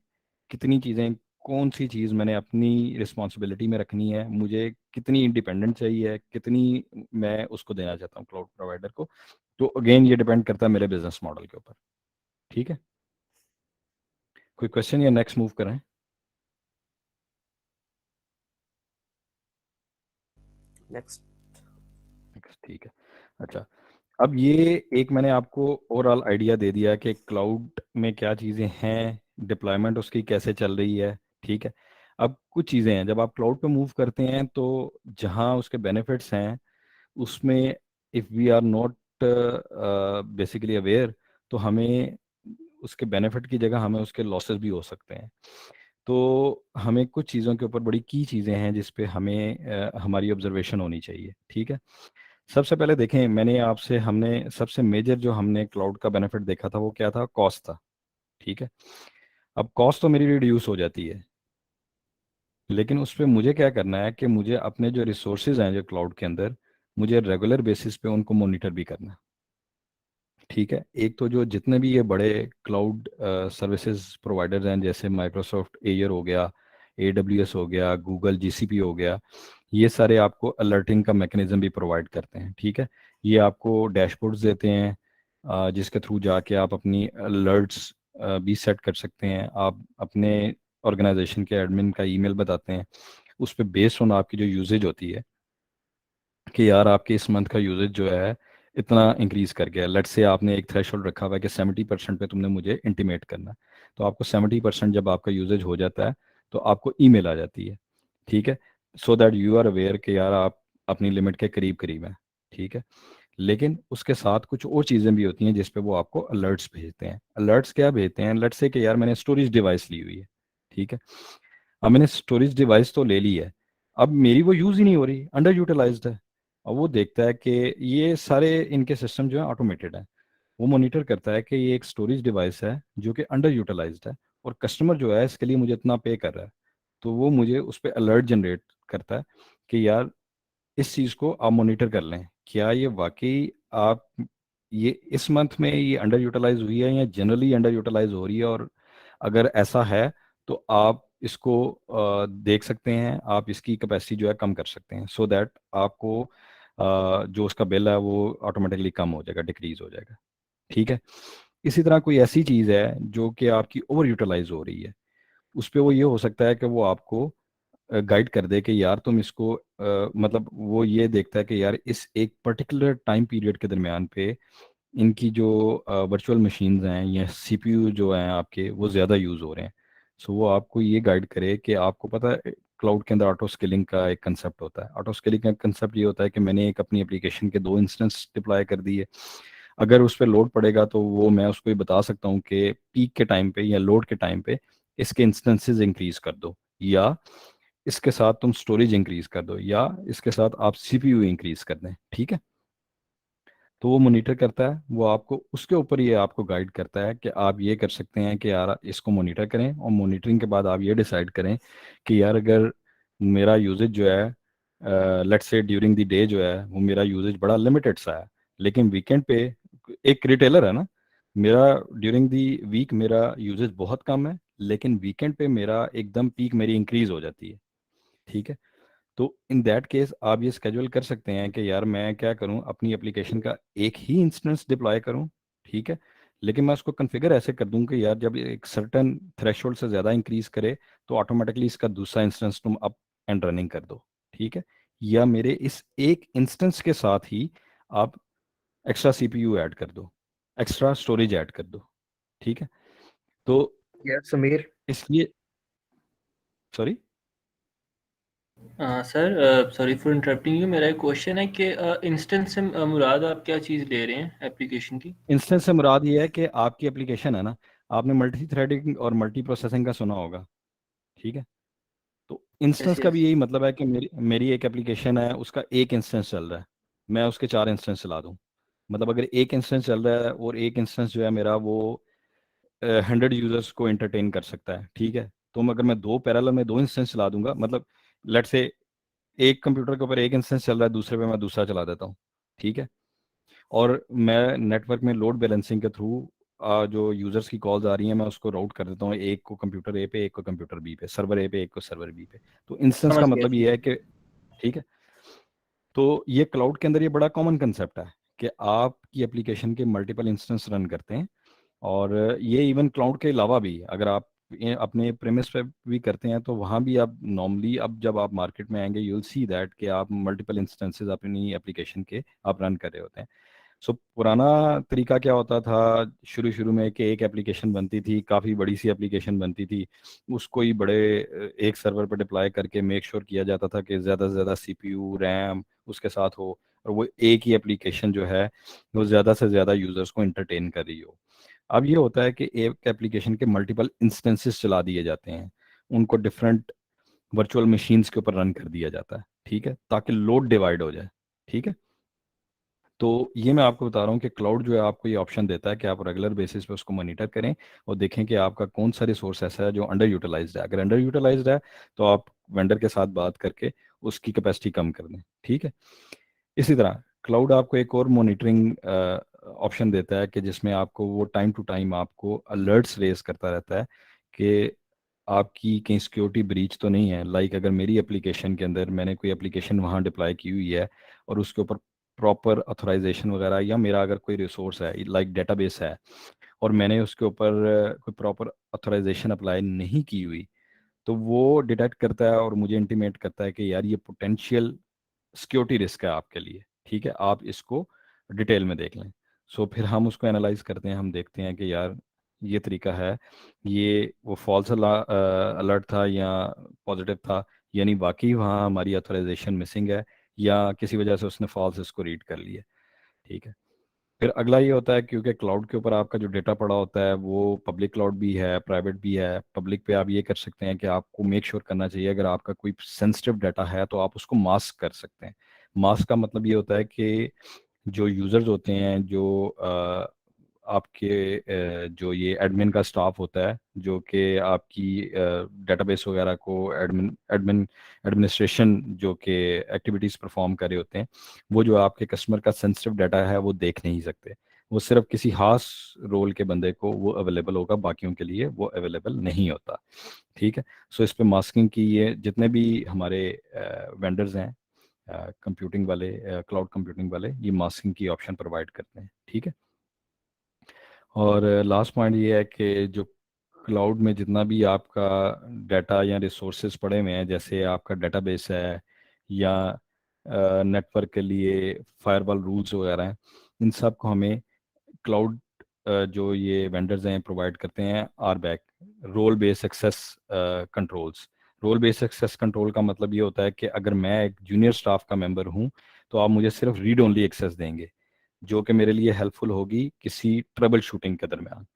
कितनी चीज़ें, कौन सी चीज़ मैंने अपनी रिस्पॉन्सिबिलिटी में रखनी है, मुझे कितनी इंडिपेंडेंट चाहिए, कितनी मैं उसको देना चाहता हूँ क्लाउड प्रोवाइडर को। तो अगेन ये डिपेंड करता है मेरे बिजनेस मॉडल के ऊपर। ठीक है। कोई क्वेश्चन या नेक्स्ट मूव करें? नेक्स्ट। ठीक है। अच्छा, अब ये एक मैंने आपको ओवरऑल आइडिया दे दिया कि क्लाउड में क्या चीज़ें हैं, डिप्लॉयमेंट उसकी कैसे चल रही है। ठीक है। अब कुछ चीज़ें हैं, जब आप क्लाउड पे मूव करते हैं तो जहाँ उसके बेनिफिट्स हैं उसमें, if we are not basically aware, तो हमें उसके बेनिफिट की जगह हमें उसके लॉसेस भी हो सकते हैं। तो हमें कुछ चीज़ों के ऊपर, बड़ी की चीज़ें हैं जिस पे हमें हमारी ऑब्जर्वेशन होनी चाहिए। ठीक है। सबसे पहले देखें, मैंने आपसे, हमने सबसे मेजर जो हमने क्लाउड का बेनिफिट देखा था वो क्या था? कॉस्ट था। ठीक है। अब कॉस्ट तो मेरी रिड्यूस हो जाती है, लेकिन उस पर मुझे क्या करना है कि मुझे अपने जो रिसोर्सेज हैं जो क्लाउड के अंदर, मुझे रेगुलर बेसिस पे उनको मॉनिटर भी करना है। ठीक है। एक तो जो जितने भी ये बड़े क्लाउड सर्विसेज प्रोवाइडर्स हैं, जैसे माइक्रोसॉफ्ट एयर हो गया, AWS हो गया, गूगल GCP हो गया, ये सारे आपको अलर्टिंग का मैकेनिज्म भी प्रोवाइड करते हैं। ठीक है। ये आपको डैशबोर्ड्स देते हैं, जिसके थ्रू जाके आप अपनी अलर्ट्स भी सेट कर सकते हैं। आप अपने ऑर्गेनाइजेशन के एडमिन का ईमेल बताते हैं, उस पर बेस्ड ऑन आपकी जो यूजेज होती है कि यार आपके इस मंथ का यूजेज जो है इतना इंक्रीज कर गया। लेट्स से आपने एक थ्रेशोल्ड रखा हुआ है कि 70% पे तुमने मुझे इंटीमेट करना है, तो आपको 70% जब आपका यूजेज हो जाता है तो आपको ईमेल आ जाती है। ठीक है। So that you are aware कि यार आप अपनी लिमिट के करीब करीब हैं। ठीक है। लेकिन उसके साथ कुछ और चीज़ें भी होती हैं जिस पे वो आपको अलर्ट्स भेजते हैं। अलर्ट्स क्या भेजते हैं? लेट्स से कि यार मैंने स्टोरेज डिवाइस ली हुई है। ठीक है। अब मैंने स्टोरेज डिवाइस तो ले ली है, अब मेरी वो यूज़ ही नहीं हो रही, अंडर यूटिलाइज्ड है। और वो देखता है कि ये सारे इनके सिस्टम जो है ऑटोमेटेड है, वो मॉनिटर करता है कि ये एक स्टोरेज डिवाइस है जो कि अंडर यूटिलाइज्ड है, और कस्टमर जो है इसके लिए मुझे इतना पे कर रहा है, तो वो मुझे उस पर अलर्ट जनरेट करता है कि यार इस चीज़ को आप मॉनिटर कर लें, क्या ये वाकई आप, ये इस मंथ में ये अंडर यूटिलाइज हुई है या जनरली अंडर यूटिलाइज हो रही है, और अगर ऐसा है तो आप इसको देख सकते हैं, आप इसकी कैपेसिटी जो है कम कर सकते हैं, सो दैट आपको जो उसका बिल है वो ऑटोमेटिकली कम हो जाएगा, डिक्रीज हो जाएगा। ठीक है। इसी तरह कोई ऐसी चीज़ है जो कि आपकी ओवर यूटिलाइज हो रही है, उस पे वो ये हो सकता है कि वो आपको गाइड कर दे कि यार तुम इसको मतलब वो ये देखता है कि यार इस एक पर्टिकुलर टाइम पीरियड के दरमियान पे इनकी जो वर्चुअल मशीन्स हैं या CPU जो हैं आपके, वो ज़्यादा यूज़ हो रहे हैं। सो वो आपको ये गाइड करे कि आपको पता है क्लाउड के अंदर ऑटो स्केलिंग का एक कंसेप्ट होता है। ऑटो स्केलिंग का कंसेप्ट ये होता है कि मैंने एक अपनी एप्लीकेशन के 2 इंस्टेंस डिप्लॉय कर दिए, अगर उस पर लोड पड़ेगा तो वो मैं उसको ये बता सकता हूँ कि पीक के टाइम पे या लोड के टाइम पे इसके इंस्टेंसेस इंक्रीज कर दो, या इसके साथ तुम स्टोरेज इंक्रीज कर दो, या इसके साथ आप सीपीयू इंक्रीज कर दें। ठीक है, तो वो मॉनिटर करता है, वो आपको उसके ऊपर ये आपको गाइड करता है कि आप ये कर सकते हैं कि यार इसको मॉनिटर करें, और मॉनिटरिंग के बाद आप ये डिसाइड करें कि यार अगर मेरा यूजेज जो है, let's say during the day जो है वो मेरा यूजेज बड़ा लिमिटेड सा है, लेकिन वीकेंड पे एक रिटेलर है ना, मेरा ड्यूरिंग दी वीक मेरा यूजेज बहुत कम है, लेकिन वीकेंड पे मेरा एकदम पीक मेरी इंक्रीज हो जाती है। ठीक है, तो इन दैट केस आप ये स्केड्यूल कर सकते हैं कि यार मैं क्या करूं, अपनी एप्लीकेशन का एक ही इंस्टेंस डिप्लॉय करूं। ठीक है, लेकिन मैं उसको कॉन्फ़िगर ऐसे कर दूं कि यार जब एक सर्टेन थ्रेशोल्ड से ज़्यादा इंक्रीज करे तो ऑटोमेटिकली इसका दूसरा इंस्टेंस तुम अप एंड रनिंग कर दो। ठीक है, या मेरे इस एक इंस्टेंस के साथ ही आप एक्स्ट्रा सीपीयू ऐड कर दो, एक्स्ट्रा स्टोरेज ऐड कर दो। ठीक है, तो यस समीर। इसलिए sorry sir sorry for interrupting you, मेरा एक क्वेश्चन है कि इंस्टेंस से मुराद आप क्या चीज़ ले रहे हैं एप्लीकेशन की? इंस्टेंस से मुराद ये है कि आपकी एप्लीकेशन है ना, आपने मल्टी थ्रेडिंग और मल्टी प्रोसेसिंग का सुना होगा। ठीक है, तो इंस्टेंस यस का भी यस। यही मतलब है कि मेरी मेरी एक एप्लीकेशन है, उसका एक इंस्टेंस चल रहा है, मैं उसके 4 इंस्टेंस चला दूँ। मतलब अगर एक इंस्टेंस चल रहा है और एक इंस्टेंस जो है मेरा वो 100 यूजर्स को एंटरटेन कर सकता है। ठीक है, तो अगर मैं दो पैरेलल में 2 इंस्टेंस चला दूंगा, मतलब लेट से एक कंप्यूटर के ऊपर एक इंस्टेंस चल रहा है, दूसरे पे मैं दूसरा चला देता हूँ। ठीक है, और मैं नेटवर्क में लोड बैलेंसिंग के थ्रू जो यूजर्स की कॉल्स आ रही हैं मैं उसको राउट कर देता हूँ, एक को कंप्यूटर ए पे, एक को कंप्यूटर बी पे, सर्वर ए पे, एक को सर्वर बी पे। तो इंस्टेंस का समझ गया मतलब ये जी। है कि ठीक है, तो ये क्लाउड के अंदर ये बड़ा कॉमन कंसेप्ट है कि आपकी एप्लीकेशन के मल्टीपल इंस्टेंस रन करते हैं। और ये इवन क्लाउड के अलावा भी अगर आप अपने प्रेमिस पे भी करते हैं तो वहाँ भी आप नॉर्मली अब जब आप मार्केट में आएंगे यू विल सी दैट कि आप मल्टीपल इंस्टेंसेस अपनी एप्लीकेशन के आप रन कर रहे होते हैं। सो पुराना तरीका क्या होता था शुरू शुरू में कि एक एप्लीकेशन बनती थी, काफ़ी बड़ी सी एप्लीकेशन बनती थी, उसको ही बड़े एक सर्वर पर डिप्लॉय करके मेक श्योर किया जाता था कि ज़्यादा से ज़्यादा सीपीयू रैम उसके साथ हो, और वो एक ही एप्लीकेशन जो है वो ज़्यादा से ज़्यादा यूज़र्स को इंटरटेन कर रही हो। अब ये होता है कि एक एप्लीकेशन के मल्टीपल इंस्टेंसेस चला दिए जाते हैं, उनको डिफरेंट वर्चुअल मशीन्स के ऊपर रन कर दिया जाता है। ठीक है, ताकि लोड डिवाइड हो जाए। ठीक है, तो ये मैं आपको बता रहा हूँ कि क्लाउड जो है आपको ये ऑप्शन देता है कि आप रेगुलर बेसिस पे उसको मॉनिटर करें और देखें कि आपका कौन सा रिसोर्स ऐसा है जो अंडर यूटिलाइज्ड है। अगर अंडर यूटिलाइज्ड है तो आप वेंडर के साथ बात करके उसकी कैपेसिटी कम कर दें। ठीक है, इसी तरह क्लाउड आपको एक और मॉनिटरिंग ऑप्शन देता है कि जिसमें आपको वो टाइम टू टाइम आपको अलर्ट्स रेज करता रहता है कि आपकी कहीं सिक्योरिटी ब्रीच तो नहीं है। लाइक अगर मेरी एप्लीकेशन के अंदर मैंने कोई एप्लीकेशन वहाँ डिप्लॉय की हुई है और उसके ऊपर प्रॉपर ऑथराइजेशन वगैरह, या मेरा अगर कोई रिसोर्स है लाइक डेटाबेस है और मैंने उसके ऊपर कोई प्रॉपर ऑथराइजेशन अप्लाई नहीं की हुई, तो वो डिटेक्ट करता है और मुझे इंटीमेट करता है कि यार ये पोटेंशियल सिक्योरिटी रिस्क है आपके लिए। ठीक है, आप इसको डिटेल में देख लें। सो फिर हम उसको एनालाइज करते हैं, हम देखते हैं कि यार ये तरीका है, ये वो फॉल्स अलर्ट था या पॉजिटिव था, यानी वाकई वहाँ हमारी ऑथराइजेशन मिसिंग है या किसी वजह से उसने फॉल्स इसको रीड कर लिया। ठीक है, फिर अगला ये होता है क्योंकि क्लाउड के ऊपर आपका जो डेटा पड़ा होता है वो पब्लिक क्लाउड भी है, प्राइवेट भी है। पब्लिक पे आप ये कर सकते हैं कि आपको मेक श्योर करना चाहिए अगर आपका कोई सेंसिटिव डाटा है तो आप उसको मास्क कर सकते हैं। मास्क का मतलब ये होता है कि जो यूजर्स होते हैं, जो आपके जो ये एडमिन का स्टाफ होता है जो कि आपकी डेटाबेस वगैरह को एडमिनिस्ट्रेशन जो कि एक्टिविटीज़ परफॉर्म कर रहे होते हैं, वो जो आपके कस्टमर का सेंसिटिव डाटा है वो देख नहीं सकते। वो सिर्फ किसी खास रोल के बंदे को वो अवेलेबल होगा, बाकियों के लिए वो अवेलेबल नहीं होता। ठीक है, सो इस पे मास्किंग की ये जितने भी हमारे वेंडर्स हैं कंप्यूटिंग वाले, क्लाउड कंप्यूटिंग वाले, ये मास्किंग की ऑप्शन प्रोवाइड करते हैं। ठीक है, और लास्ट पॉइंट ये है कि जो क्लाउड में जितना भी आपका डाटा या रिसोर्सेज पड़े हुए हैं, जैसे आपका डेटाबेस है या नेटवर्क के लिए फायरवॉल रूल्स वगैरह हैं, इन सब को हमें क्लाउड जो ये वेंडर्स हैं प्रोवाइड करते हैं RBAC role based access controls. Role based access control का मतलब ये होता है कि अगर मैं एक जूनियर स्टाफ का मेंबर हूँ तो आप मुझे सिर्फ रीड ओनली एक्सेस देंगे, जो कि मेरे लिए हेल्पफुल होगी किसी ट्रबल शूटिंग के दरमियान।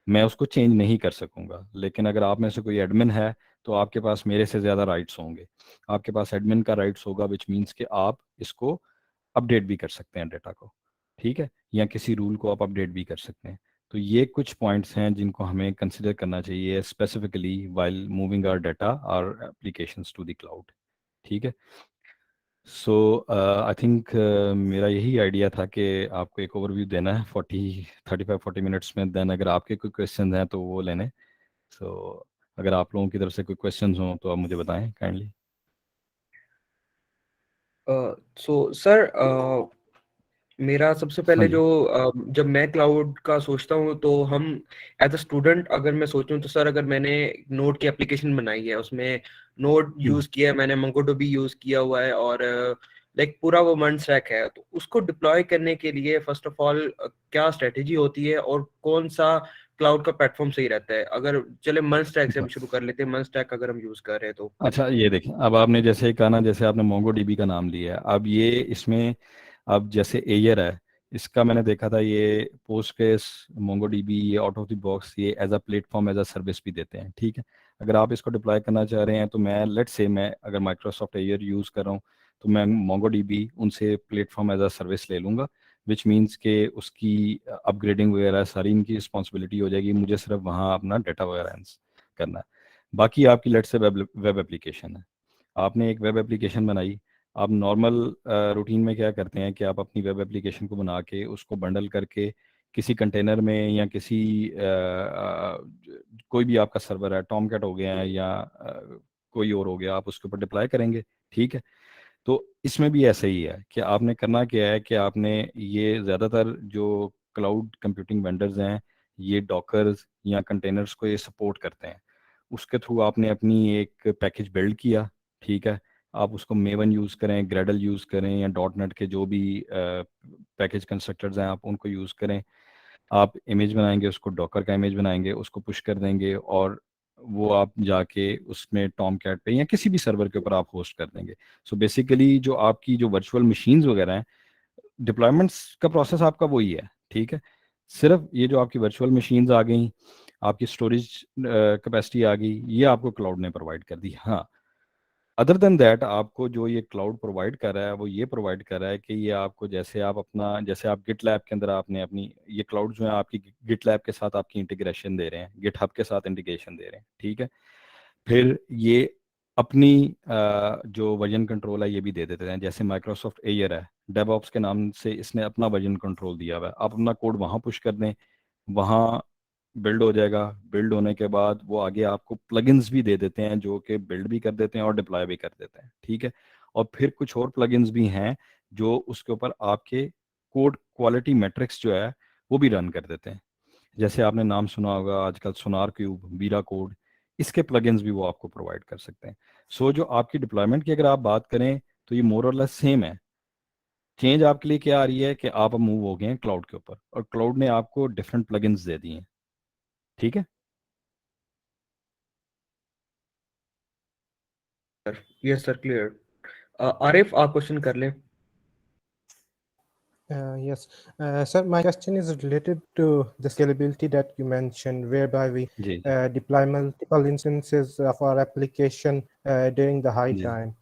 मैं उसको चेंज नहीं कर सकूंगा, लेकिन अगर आप में से कोई एडमिन है तो आपके पास मेरे से ज़्यादा राइट्स होंगे। आपके पास एडमिन का राइट्स होगा, विच मीन्स कि आप इसको अपडेट भी कर सकते हैं डेटा को, ठीक है, या किसी रूल को आप अपडेट भी कर सकते हैं। तो ये कुछ पॉइंट्स हैं जिनको हमें कंसिडर करना चाहिए specifically while moving our data और एप्लीकेशंस टू द क्लाउड, ठीक है। सो आई थिंक मेरा यही आइडिया था कि आपको एक ओवरव्यू देना है 35-40 मिनट्स में। देन अगर आपके कोई क्वेश्चन हैं तो वो लेने। सो अगर आप लोगों की तरफ से कोई क्वेश्चंस हों तो आप मुझे बताएं काइंडली। सो सर, मेरा सबसे हाँ पहले जी। जो जब मैं क्लाउड का सोचता हूँ तो हम एज अ स्टूडेंट अगर मैं सोचूं तो सर, अगर मैंने नोड की एप्लीकेशन बनाई है, उसमें नोड यूज किया है, मैंने मंगोडीबी यूज किया हुआ है, और लाइक पूरा वो मर्ज स्टैक है, तो उसको डिप्लॉय करने के लिए फर्स्ट ऑफ ऑल क्या स्ट्रेटेजी होती है और कौन सा क्लाउड का प्लेटफॉर्म सही रहता है? अगर चले मर्ज स्टैक से हम शुरू कर लेते हैं, मर्ज स्टैक अगर हम यूज कर रहे हैं तो। अच्छा ये देखें, अब आपने जैसे कहा ना, जैसे आपने मोंगोडीबी का नाम लिया है, अब ये इसमें अब जैसे एयर है, इसका मैंने देखा था ये पोस्टग्रेस मोंगोडीबी ये आउट ऑफ द बॉक्स ये as a platform as a service भी देते हैं, ठीक है। अगर आप इसको डिप्लॉय करना चाह रहे हैं तो मैं लेट से मैं अगर माइक्रोसॉफ्ट एयर यूज़ कर रहा हूँ तो मैं मोंगोडीबी उनसे प्लेटफॉर्म एज अ सर्विस ले लूँगा, विच मीन्स के उसकी अपग्रेडिंग वगैरह सारी इनकी रिस्पॉन्सिबिलिटी हो जाएगी, मुझे सिर्फ वहाँ अपना डाटा वगैरह करना है। बाकी आपकी लेट से वेब एप्लीकेशन है, आपने एक वेब एप्लीकेशन बनाई। आप नॉर्मल रूटीन में क्या करते हैं कि आप अपनी वेब एप्लीकेशन को बना के उसको बंडल करके किसी कंटेनर में या किसी कोई भी आपका सर्वर है, टॉमकैट हो गया है या कोई और हो गया, आप उसके ऊपर डिप्लॉय करेंगे, ठीक है। तो इसमें भी ऐसा ही है कि आपने करना क्या है कि आपने ये ज़्यादातर जो क्लाउड कंप्यूटिंग वेंडर्स हैं ये डॉकर्स या कंटेनर्स को ये सपोर्ट करते हैं, उसके थ्रू आपने अपनी एक पैकेज बिल्ड किया, ठीक है। आप उसको मेवन यूज़ करें, ग्रेडल यूज़ करें या डॉट नेट के जो भी पैकेज कंस्ट्रक्टर्स हैं आप उनको यूज़ करें। आप इमेज बनाएंगे, उसको डॉकर का इमेज बनाएंगे, उसको पुश कर देंगे और वो आप जाके उसमें टॉम कैट पे या किसी भी सर्वर के ऊपर आप होस्ट कर देंगे। सो बेसिकली जो आपकी जो वर्चुअल मशीन्स वगैरह हैं, डिप्लॉयमेंट्स का प्रोसेस आपका वही है, ठीक है। सिर्फ ये जो आपकी वर्चुअल मशीन्स आ गई, आपकी स्टोरेज कैपेसिटी आ गई, ये आपको क्लाउड ने प्रोवाइड कर दी। हाँ, अदर देन दैट आपको जो ये क्लाउड प्रोवाइड कर रहा है वो ये प्रोवाइड कर रहा है कि ये आपको जैसे आप अपना जैसे आप गिट लैब के अंदर आपने अपनी ये क्लाउड जो है आपकी गिट लैब के साथ आपकी इंटीग्रेशन दे रहे हैं, गिट हब के साथ इंटीग्रेशन दे रहे हैं, ठीक है। फिर ये अपनी जो वर्जन कंट्रोल है ये भी दे देते हैं, जैसे माइक्रोसॉफ्ट एयर है, डेवऑप्स के नाम से इसने अपना वर्जन कंट्रोल दिया हुआ है, आप अपना कोड वहाँ पुश कर दें, वहाँ बिल्ड हो जाएगा। बिल्ड होने के बाद वो आगे आपको प्लगइन्स भी दे देते हैं जो कि बिल्ड भी कर देते हैं और डिप्लॉय भी कर देते हैं, ठीक है। और फिर कुछ और प्लगइन्स भी हैं जो उसके ऊपर आपके कोड क्वालिटी मैट्रिक्स जो है वो भी रन कर देते हैं, जैसे आपने नाम सुना होगा आजकल सोनार क्यूब, बीरा कोड, इसके प्लगइन्स भी वो आपको प्रोवाइड कर सकते हैं। सो जो आपकी डिप्लॉयमेंट की अगर आप बात करें तो ये मोर और लेस सेम है। चेंज आपके लिए क्या आ रही है कि आप अब मूव हो गए हैं क्लाउड के ऊपर और क्लाउड ने आपको डिफरेंट प्लगइन्स दे दिए हैं, ठीक है। Yes sir, clear. आरिफ, आप क्वेश्चन कर लें। Yes. Sir, my question is related to the scalability that you mentioned, whereby we जी deploy multiple instances of our application during the high जी time.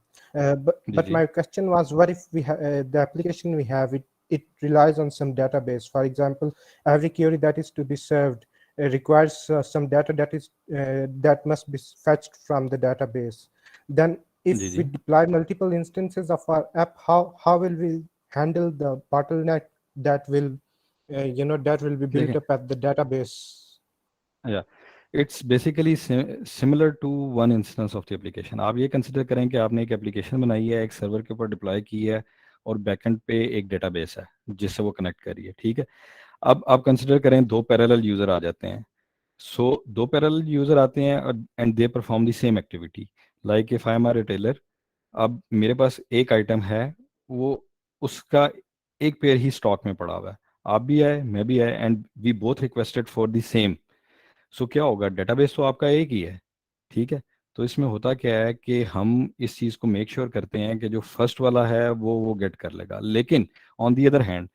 But जी my question was, what if the application we have, it relies on some database? For example, every query that is to be served requires some data that must be fetched from the database. Then, if जी we जी deploy multiple instances of our app, how will we handle the bottleneck that will that will be built देखें, up at the database? या it's basically similar to one instance of the application. आप ये कंसिडर करें कि आपने एक एप्लीकेशन बनाई है, एक सर्वर के ऊपर डिप्लॉय की है और बैकएंड पे एक डेटाबेस है जिससे वो कनेक्ट करी है, ठीक है। अब आप कंसिडर करें दो पैरेलल यूजर आ जाते हैं। सो दो पैरेलल यूजर आते हैं and they perform the same activity, like if I am a retailer. अब मेरे पास एक आइटम है, वो उसका एक पेयर ही स्टॉक में पड़ा हुआ है, आप भी आए मैं भी आए and we both requested for the same. So क्या होगा, डेटाबेस तो आपका एक ही है, ठीक है। तो इसमें होता क्या है कि हम इस चीज़ को मेक श्योर करते हैं कि जो फर्स्ट वाला है वो गेट कर लेगा, लेकिन ऑन दी अदर हैंड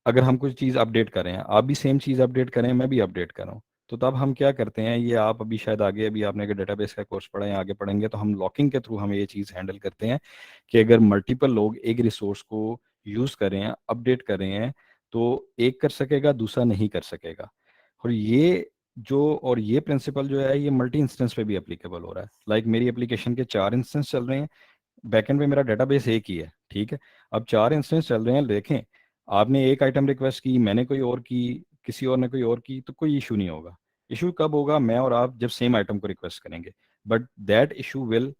अगर हम कुछ चीज़ अपडेट कर रहे हैं, आप भी सेम चीज़ अपडेट करें, मैं भी अपडेट कर रहा हूँ, तो तब हम क्या करते हैं, ये आप अभी शायद आगे, अभी आपने अगर डेटाबेस का कोर्स पढ़ा है, आगे पढ़ेंगे, तो हम लॉकिंग के थ्रू हम ये चीज़ हैंडल करते हैं कि अगर मल्टीपल लोग एक रिसोर्स को यूज़ कर रहे हैं, अपडेट कर रहे हैं, तो एक कर सकेगा, दूसरा नहीं कर सकेगा। और ये प्रिंसिपल जो है, ये मल्टी इंस्टेंस पे भी एप्लीकेबल हो रहा है। लाइक मेरी एप्लीकेशन के 4 इंस्टेंस चल रहे हैं, बैकएंड पे मेरा डेटाबेस एक ही है, ठीक है। अब 4 इंस्टेंस चल रहे हैं, देखें आपने एक आइटम रिक्वेस्ट की, मैंने कोई और की, किसी और ने कोई और की, तो कोई इशू नहीं होगा। इशू कब होगा, मैं और आप जब सेम आइटम को रिक्वेस्ट करेंगे, but that issue will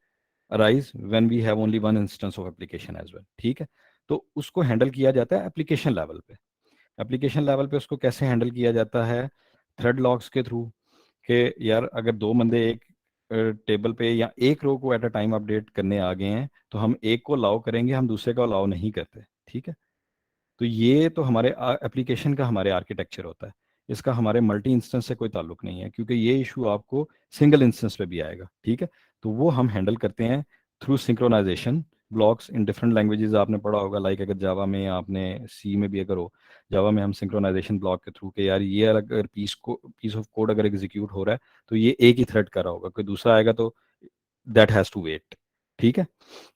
arise when we have only one instance of application as well, ठीक है। तो उसको हैंडल किया जाता है एप्लीकेशन लेवल पे। एप्लीकेशन लेवल पे उसको कैसे हैंडल किया जाता है, थ्रेड लॉग्स के थ्रू, कि यार अगर दो बंदे एक टेबल पे या एक रो को एट अ टाइम अपडेट करने आ गए हैं, तो हम एक को अलाउ करेंगे, हम दूसरे को अलाउ नहीं करते, ठीक है। तो ये तो हमारे एप्लीकेशन का हमारे आर्किटेक्चर होता है, इसका हमारे मल्टी इंस्टेंस से कोई ताल्लुक नहीं है, क्योंकि ये इशू आपको सिंगल इंस्टेंस पे भी आएगा, ठीक है। तो वो हम हैंडल करते हैं through synchronization blocks in different languages. आपने पढ़ा होगा, लाइक अगर जावा में, आपने सी में भी अगर हो, जावा में हम सिंक्रोनाइजेशन ब्लॉक के थ्रू के यार ये अगर पीस ऑफ कोड अगर एग्जीक्यूट हो रहा है, तो ये एक ही थ्रेड कर रहा होगा, कोई दूसरा आएगा तो दैट हैज़ टू वेट, ठीक है।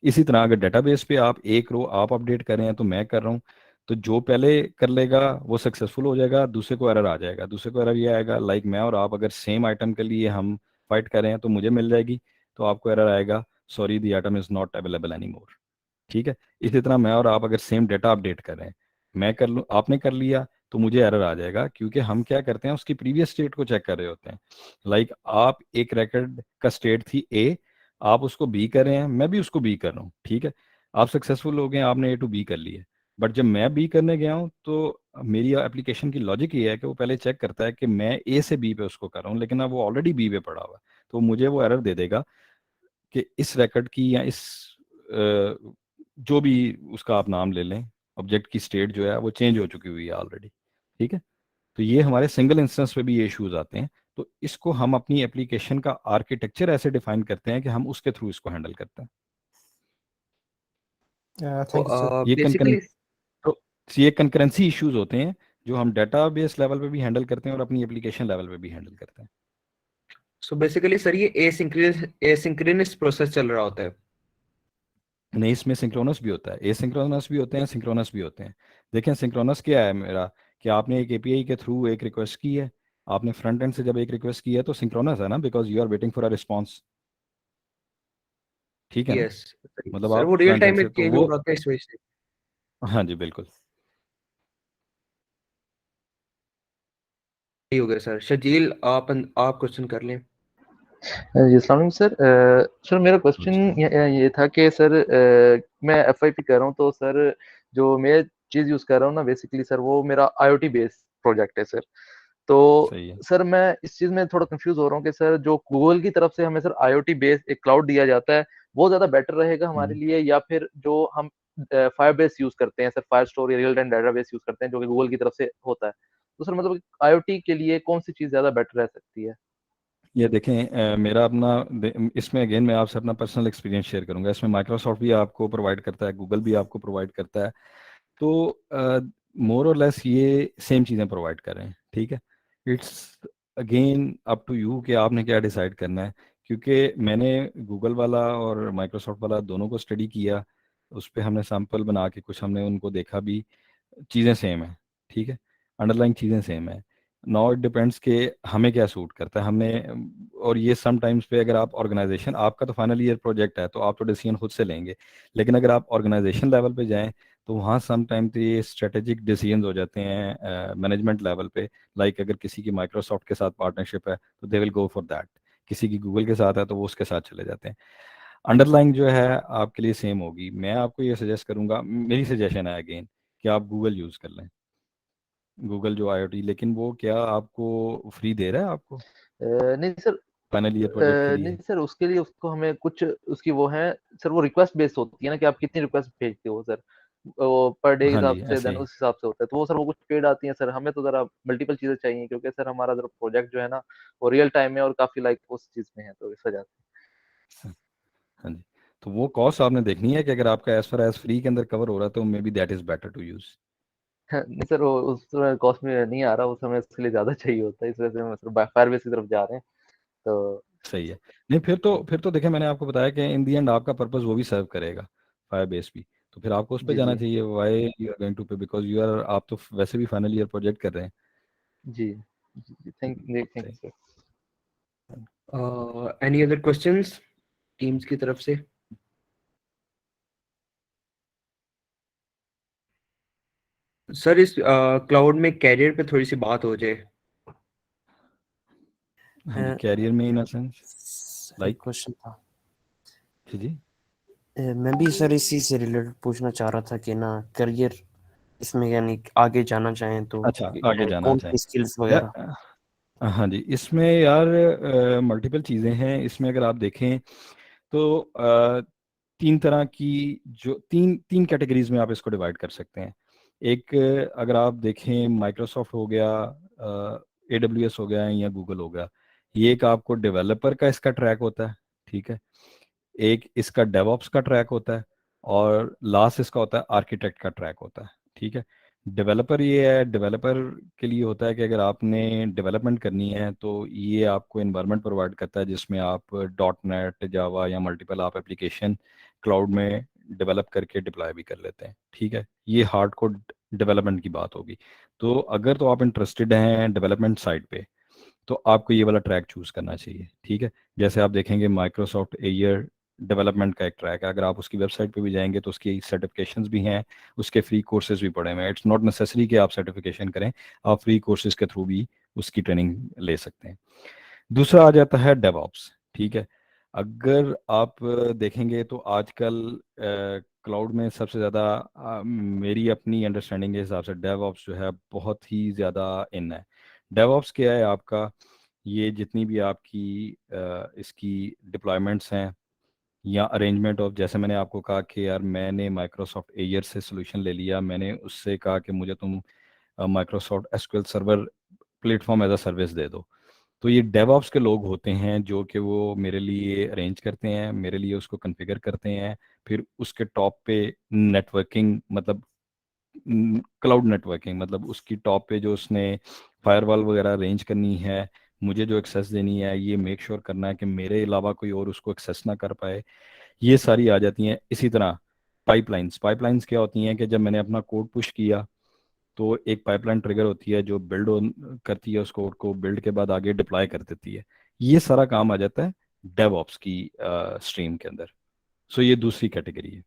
इसी तरह अगर डेटाबेस पे आप एक रो आप अपडेट कर रहे हैं, तो मैं कर रहा हूँ, तो जो पहले कर लेगा वो सक्सेसफुल हो जाएगा, दूसरे को एरर आ जाएगा। दूसरे को एरर ये आएगा, लाइक मैं और आप अगर सेम आइटम के लिए हम फाइट कर रहे हैं, तो मुझे मिल जाएगी, तो आपको एरर आएगा, sorry the item is not available any more, ठीक है। इसी तरह मैं और आप अगर सेम डेटा अपडेट कर रहे हैं, मैं कर लूँ, आपने कर लिया, तो मुझे एरर आ जाएगा, क्योंकि हम क्या करते हैं, उसकी प्रीवियस स्टेट को चेक कर रहे होते हैं। लाइक आप एक रिकॉर्ड का स्टेट थी ए, आप उसको बी कर रहे हैं, मैं भी उसको बी कर रहा हूँ, ठीक है। आप सक्सेसफुल हो गए, आपने ए टू बी कर लिया, बट जब मैं बी करने गया हूँ, तो मेरी एप्लीकेशन की लॉजिक ये है कि वो पहले चेक करता है कि मैं ए से बी पे उसको कर रहा हूँ, लेकिन अब वो ऑलरेडी बी पे पड़ा हुआ है, तो मुझे वो एरर दे देगा कि इस रिकॉर्ड की या इस जो भी उसका आप नाम ले लें, ऑब्जेक्ट की स्टेट जो है वो चेंज हो चुकी हुई है ऑलरेडी, ठीक है। तो ये हमारे सिंगल इंस्टेंस पे भी ये इश्यूज आते हैं। तो इसको हम अपनी एप्लीकेशन का आर्किटेक्चर ऐसे डिफाइन करते हैं कि हम उसके थ्रू इसको हैंडल करते हैं। Thank you, sir. ये कंकरेंट बेसिकली तो ये कंकरेंसी इश्यूज होते हैं, जो हम डेटाबेस लेवल पे भी हैंडल करते हैं और अपनी एप्लीकेशन लेवल पे भी हैंडल करते हैं। सो बेसिकली सर ये एसिंक्रोनस प्रोसेस चल रहा होता है। नहीं, इसमें सिंक्रोनस भी होता है, एसिंक्रोनस भी होते हैं, सिंक्रोनस भी होते हैं। देखें सिंक्रोनस क्या है मेरा, कि आपने एक एपीआई के थ्रू एक रिक्वेस्ट की है, आपने फ्रंट एंड से जब एक रिक्वेस्ट की है, तो सिंक्रोनस है ना, because you are waiting for a response, ठीक है ना। यस मतलब सर, आप वो रियल फ्रंट टाइम एंड में से, तो चेंज हो वो, रहा होता है इस वजह से। हाँ जी बिल्कुल। सही हो गया सर। शजील आप क्वेश्चन कर लें। जी अस्सलाम वालेकुम सर। सर मेरा क्वेश्चन ये था कि सर मैं एफआईपी कर रहा हूँ, तो सर जो मैं चीज़ यूज़ कर रहा हूँ ना बेसिकली सर, वो मेरा आईओटी बेस्ड प्रोजेक्ट है सर। तो सही है। सर मैं इस चीज़ में थोड़ा कंफ्यूज हो रहा हूँ कि सर जो गूगल की तरफ से हमें सर आईओटी बेस्ड एक क्लाउड दिया जाता है, वो ज़्यादा बेटर रहेगा हमारे हम्म। लिए, या फिर जो हम फायरबेस यूज़ करते हैं सर, फायरस्टोर या रियल टाइम डेटाबेस यूज़ करते हैं जो कि गूगल की तरफ से होता है। तो सर मतलब आईओटी के लिए कौन-सी चीज़ ज़्यादा बेटर रह सकती है? ये देखें, मेरा अपना इसमें अगेन मैं आपसे अपना पर्सनल एक्सपीरियंस शेयर करूंगा। इसमें माइक्रोसॉफ्ट भी आपको प्रोवाइड करता है, गूगल भी आपको प्रोवाइड करता है, तो मोर और लेस ये सेम चीज़ें प्रोवाइड कर रहे हैं, ठीक है। It's again up to you कि आपने क्या डिसाइड करना है, क्योंकि मैंने गूगल वाला और माइक्रोसॉफ्ट वाला दोनों को स्टडी किया, उस पर हमने सैंपल बना के कुछ हमने उनको देखा भी, चीज़ें सेम है, ठीक है, अंडरलाइंग चीज़ें सेम है। नाउ इट डिपेंड्स कि हमें क्या सूट करता है, हमें। और ये समटाइम्स पे अगर आप ऑर्गेनाइजेशन, आपका तो फाइनल ईयर प्रोजेक्ट है, तो आप तो डिसीजन खुद से लेंगे, लेकिन अगर आप ऑर्गेनाइजेशन लेवल पे जाएं, तो वहाँ समटाइम तो ये स्ट्रेटेजिक डिसीजंस हो जाते हैं मैनेजमेंट लेवल पे। लाइक अगर किसी की माइक्रोसॉफ्ट के साथ पार्टनरशिप है, तो they will go for that. किसी की गूगल के साथ है, तो वो उसके साथ चले जाते हैं। अंडरलाइंग जो है आपके लिए सेम होगी। मैं आपको ये सजेस्ट करूंगा, मेरी सजेशन है अगेन, कि आप गूगल यूज़ कर लें, गूगल जो आईओटी। लेकिन वो क्या आपको फ्री दे रहा है आपको नहीं सर, फाइनल ईयर प्रोजेक्ट के नहीं लिए? सर, उसके लिए उसको हमें कुछ उसकी वो है सर, वो रिक्वेस्ट बेस्ड होती है ना कि आप कितनी रिक्वेस्ट भेजते हो सर, वो पर डे के हाँ हिसाब जी, से ऐसे देन ही। उस हिसाब से होता है। तो वो सर वो कुछ पेड आती हैं सर, हमें तो ज़रा मल्टीपल चीज़ें चाहिए, क्योंकि सर हमारा ज़रा प्रोजेक्ट जो है ना वो रियल टाइम में और काफ़ी लाइक उस चीज़ में है, तो इस वजह से। हाँ जी, तो वो कॉस्ट आपने देखनी है कि अगर आपका एज फार एज फ्री के अंदर कवर हो रहा है, तो maybe that is better to use. नहीं सर, वो उस समय कॉस्ट में नहीं आ रहा, उस समय इसके लिए ज़्यादा चाहिए होता है, इस वजह से हम सिर्फ फायरबेस की तरफ जा रहे हैं। तो सही है। नहीं, फिर तो देखिए, मैंने आपको बताया कि इन दी एंड आपका पर्पस वो भी सर्व करेगा, फायरबेस भी। तो फिर आपको उस पर जी, जाना जी। चाहिए। Why you are going to pay, because आप तो वैसे भी फाइनल ईयर प्रोजेक्ट कर रहे हैं। जी, जी, जी, थैंक सही। You sir. Any other questions teams की तरफ से? सर इस क्लाउड में कैरियर पे थोड़ी सी बात हो जाए। हाँ जी, कैरियर में इन सेंस सर एक लाइक। क्वेश्चन था। जी जी। मैं भी सर इसी से रिलेटेड पूछना चाह रहा था कि ना करियर इसमें यानी आगे जाना चाहें तो अच्छा, आगे जाना कौन चाहें सी स्किल्स यार। वगैरह? हाँ जी, इसमें यार मल्टीपल चीज़ें हैं। इसमें अगर आप देखें तो तीन तरह की, जो तीन तीन कैटेगरीज में आप इसको डिवाइड कर सकते हैं। एक, अगर आप देखें, माइक्रोसॉफ्ट हो गया, AWS हो गया या गूगल हो गया, ये एक आपको डेवलपर का इसका ट्रैक होता है, ठीक है। एक इसका डेवऑप्स का ट्रैक होता है, और लास्ट इसका होता है आर्किटेक्ट का ट्रैक होता है, ठीक है। डेवलपर ये है, डेवलपर के लिए होता है कि अगर आपने डेवलपमेंट करनी है तो ये आपको एनवायरनमेंट प्रोवाइड करता है जिसमें आप .NET, जावा या मल्टीपल आप एप्लीकेशन क्लाउड में डेवलप करके डिप्लॉय भी कर लेते हैं, ठीक है। ये हार्ड कोड डेवलपमेंट की बात होगी। तो अगर तो आप इंटरेस्टेड हैं डेवलपमेंट साइड पे, तो आपको ये वाला ट्रैक चूज करना चाहिए, ठीक है। जैसे आप देखेंगे माइक्रोसॉफ्ट एयर डेवलपमेंट का एक ट्रैक है, अगर आप उसकी वेबसाइट पे भी जाएंगे तो उसकी सर्टिफिकेशंस भी हैं, उसके फ्री कोर्सेज भी पड़े हुए हैं। इट्स नॉट नेसेसरी कि आप सर्टिफिकेशन करें, आप फ्री कोर्सेज के थ्रू भी उसकी ट्रेनिंग ले सकते हैं। दूसरा आ जाता है डेवऑप्स, ठीक है। अगर आप देखेंगे तो आजकल क्लाउड में सबसे ज़्यादा, मेरी अपनी अंडरस्टैंडिंग के हिसाब से डेवऑप्स जो है बहुत ही ज़्यादा इन है। डेवऑप्स क्या है आपका, ये जितनी भी आपकी इसकी डिप्लॉयमेंट्स हैं या अरेंजमेंट ऑफ, जैसे मैंने आपको कहा कि यार मैंने माइक्रोसॉफ्ट एयर से सोल्यूशन ले लिया, मैंने उससे कहा कि मुझे तुम Microsoft SQL server platform as a service दे दो। तो ये डेवऑप्स के लोग होते हैं जो कि वो मेरे लिए अरेंज करते हैं, मेरे लिए उसको कॉन्फ़िगर करते हैं। फिर उसके टॉप पे नेटवर्किंग, मतलब क्लाउड नेटवर्किंग, मतलब उसकी टॉप पे जो उसने फायरवॉल वगैरह अरेंज करनी है, मुझे जो एक्सेस देनी है, ये मेक श्योर करना है कि मेरे अलावा कोई और उसको एक्सेस ना कर पाए, ये सारी आ जाती हैं। इसी तरह पाइपलाइंस, पाइपलाइंस क्या होती हैं कि जब मैंने अपना कोड पुश किया तो एक पाइपलाइन ट्रिगर होती है जो बिल्ड करती है उस कोड को, बिल्ड के बाद आगे डिप्लॉय कर देती है। ये सारा काम आ जाता है डेवऑप्स की स्ट्रीम के अंदर। सो ये दूसरी कैटेगरी है।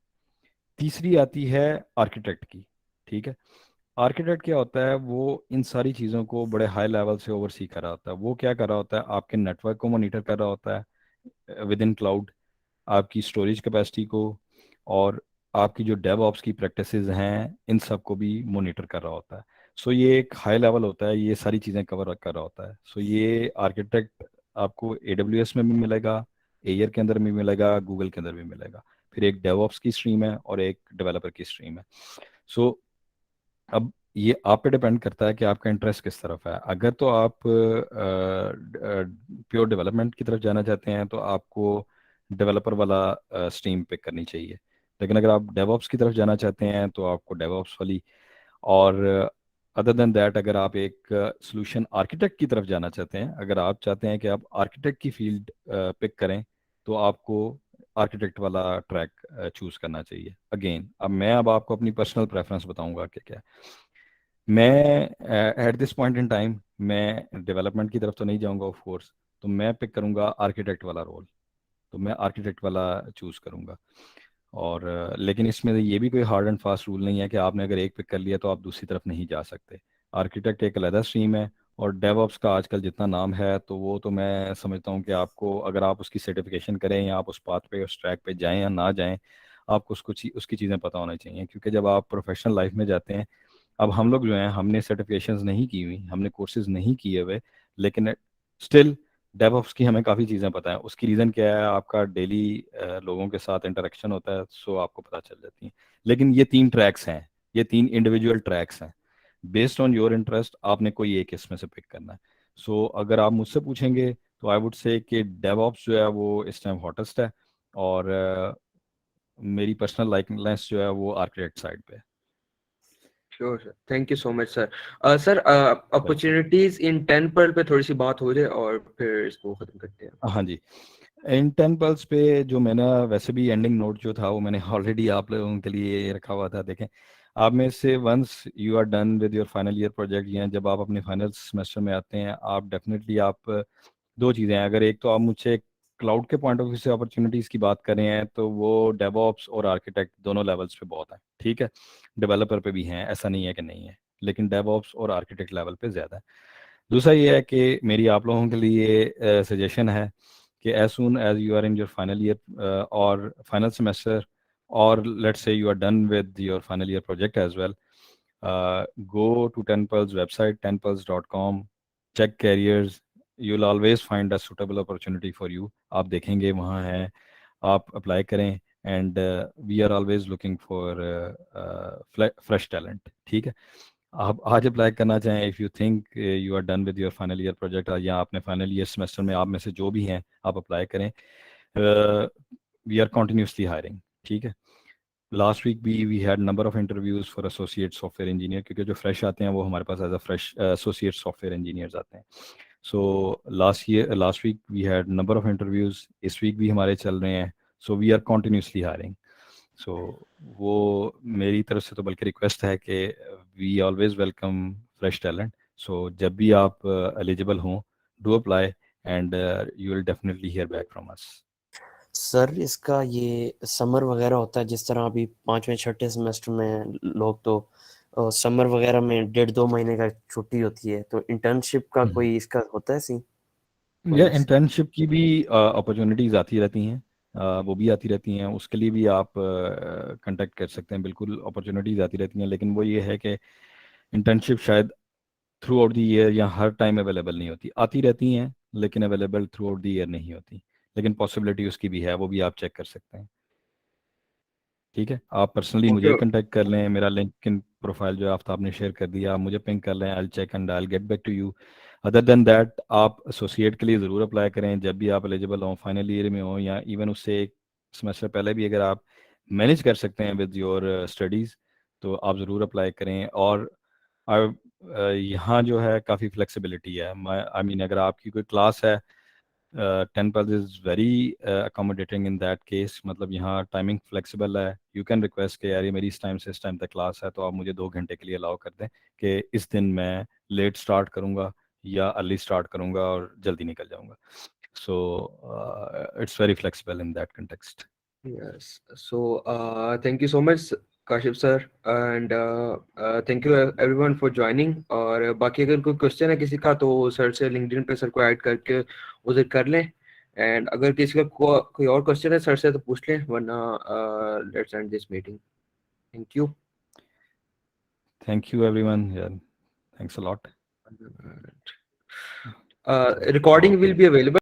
तीसरी आती है आर्किटेक्ट की, ठीक है। आर्किटेक्ट क्या होता है, वो इन सारी चीज़ों को बड़े हाई लेवल से ओवरसी कर रहा होता है। वो क्या कर रहा होता है, आपके नेटवर्क को मॉनिटर कर रहा होता है विद इन क्लाउड, आपकी स्टोरेज कैपेसिटी को, और आपकी जो डेव ऑप्स की प्रैक्टिसेस हैं इन सब को भी मॉनिटर कर रहा होता है। सो ये एक हाई लेवल होता है, ये सारी चीज़ें कवर कर रहा होता है। सो ये आर्किटेक्ट आपको AWS में भी मिलेगा, एयर के अंदर भी मिलेगा, गूगल के अंदर भी मिलेगा। फिर एक डेवऑप्स की स्ट्रीम है और एक डेवलपर की स्ट्रीम है। सो अब ये आप पे डिपेंड करता है कि आपका इंटरेस्ट किस तरफ है। अगर तो आप प्योर डेवलपमेंट की तरफ जाना चाहते हैं तो आपको डेवलपर वाला स्ट्रीम पिक करनी चाहिए। लेकिन अगर आप डेवऑप्स की तरफ जाना चाहते हैं तो आपको डेवऑप्स वाली, और अदर देन दैट अगर आप एक सोल्यूशन आर्किटेक्ट की तरफ जाना चाहते हैं, अगर आप चाहते हैं कि आप आर्किटेक्ट की फील्ड पिक करें, तो आपको आर्किटेक्ट वाला ट्रैक चूज करना चाहिए। अगेन अब आपको अपनी पर्सनल प्रेफरेंस बताऊंगा कि क्या है। मैं at this point in time मैं डेवलपमेंट की तरफ तो नहीं जाऊंगा ऑफ कोर्स, तो मैं पिक करूंगा आर्किटेक्ट वाला रोल। तो मैं आर्किटेक्ट वाला चूज करूंगा। और लेकिन इसमें ये भी कोई हार्ड एंड फास्ट रूल नहीं है कि आपने अगर एक पिक कर लिया तो आप दूसरी तरफ नहीं जा सकते। आर्किटेक्ट एक अलग स्ट्रीम है, और डेवऑप्स का आजकल जितना नाम है तो वो तो मैं समझता हूँ कि आपको, अगर आप उसकी सर्टिफिकेशन करें या आप उस पाथ पे उस ट्रैक पे जाएं या ना जाएं, आपको उसकी चीज़ें पता होनी चाहिए। क्योंकि जब आप प्रोफेशनल लाइफ में जाते हैं, अब हम लोग जो हैं हमने सर्टिफिकेशंस नहीं की हुई, हमने कोर्सेज नहीं किए हुए, लेकिन स्टिल डेवऑप्स की हमें काफ़ी चीज़ें पता है। उसकी रीज़न क्या है, आपका डेली लोगों के साथ इंटरेक्शन होता है, सो आपको पता चल जाती है। लेकिन ये तीन ट्रैक्स हैं, ये तीन इंडिविजुअल ट्रैक्स हैं। बेस्ड ऑन योर इंटरेस्ट आपने कोई एक इसमें से पिक करना है। सो अगर आप मुझसे पूछेंगे तो आई वुड से कि डेवऑप्स जो है वो इस टाइम हॉटेस्ट है, और मेरी पर्सनल लाइकनेस जो है वो आर्किटेक्ट साइड पे है। Sure sir, thank you so much sir. Sir opportunities in 10 Pearl पे थोड़ी सी बात हो जाए और फिर इसको खत्म करते हैं। हाँ जी, इन 10 पल्स पे जो मैंने वैसे भी एंडिंग नोट जो था वो मैंने ऑलरेडी आप लोगों के लिए रखा हुआ था। देखें, आप में से once you are done with your final year project, या जब आप अपने फाइनल सेमेस्टर में आते हैं, आप डेफिनेटली आप दो चीज़ें हैं। अगर एक तो आप मुझसे क्लाउड के पॉइंट ऑफ व्यू से अपॉर्चुनिटीज़ की बात कर रहे हैं, तो वो डेवऑप्स और आर्किटेक्ट दोनों लेवल्स पे बहुत है, ठीक है। डेवलपर पे भी हैं, ऐसा नहीं है कि नहीं है, लेकिन डेवऑप्स और आर्किटेक्ट लेवल पे ज़्यादा है। दूसरा ये है कि मेरी आप लोगों के लिए सजेशन है कि as soon as you are in your final year or final semester, or let's say you are done with your final year project as well, go to Tenpul's website, tenpuls.com, check careers. You'll always find a suitable opportunity for you. आप देखेंगे वहाँ है, आप अप्लाई करें, and we are always looking for fresh talent, ठीक है। आप आज अप्लाई करना चाहें, if you think you are done with your final year project, या आपने फाइनल ईयर सेमेस्टर में आप में से जो भी हैं आप अप्लाई करें। वी आर कॉन्टिन्यूसली हायरिंग, ठीक है। लास्ट वीक भी we had number of interviews for associate software engineer, क्योंकि जो फ्रेश आते हैं वो हमारे पास as a fresh associate software engineers आते हैं। So last week we had number of interviews, इस वीक भी हमारे चल रहे हैं। So we are continuously hiring. So वो मेरी तरफ से तो बल्कि रिक्वेस्ट है कि we always welcome fresh talent. So जब भी आप एलिजिबल हों, do apply, and you will definitely hear back from us. Sir इसका ये समर वगैरह होता है, जिस तरह अभी 5वें 6ठे सेमेस्टर में लोग तो समर वगैरह में 1.5-2 महीने का छुट्टी होती है, तो इंटर्नशिप का कोई इसका होता है सीन? या इंटर्नशिप की भी अपॉर्चुनिटीज़ आती रहती हैं, वो भी आती रहती हैं, उसके लिए भी आप कांटेक्ट कर सकते हैं। बिल्कुल अपॉर्चुनिटीज़ आती रहती हैं, लेकिन वो ये है कि इंटर्नशिप शायद थ्रू आउट द ईयर या हर टाइम अवेलेबल नहीं होती। आती रहती हैं लेकिन available through out the year नहीं होती, लेकिन पॉसिबिलिटी उसकी भी है, वो भी आप चेक कर सकते हैं, ठीक है। आप पर्सनली मुझे ओके, कांटेक्ट कर लें, मेरा लिंक्डइन प्रोफाइल जो आफ्ताब ने शेयर कर दिया, आप मुझे पिंग कर लें, I check and I get back to you. Other than that, आप एसोसिएट के लिए ज़रूर अप्लाई करें जब भी आप एलिजिबल हों, फाइनल ईयर में हो या इवन उससे एक सेमेस्टर पहले भी। अगर आप मैनेज कर सकते हैं विद योर स्टडीज़ तो आप ज़रूर अप्लाई करें। और यहाँ जो है काफ़ी फ्लेक्सिबिलिटी है। आई मीन अगर आपकी कोई क्लास है, Tenpal is very accommodating in that case। मतलब यहाँ टाइमिंग फ्लेक्सिबल है, यू कैन रिक्वेस्ट कि यार ये मेरी इस टाइम से इस टाइम तक क्लास है, तो आप मुझे 2 घंटे के लिए अलाउ कर दें कि इस दिन मैं लेट स्टार्ट करूँगा या अर्ली स्टार्ट करूँगा और जल्दी निकल जाऊँगा। So it's very flexible in that context. yes, so thank you so much Kashif sir, and thank you everyone for joining. और बाकी अगर कोई क्वेश्चन है किसी का तो सर से लिंक्डइन पे सर को ऐड करके उसे कर लें, एंड अगर किसी का कोई और क्वेश्चन है सर से तो पूछ लें, वरना let's end this meeting. Thank you. Thank you everyone, यार thanks a lot. Recording will Okay. be available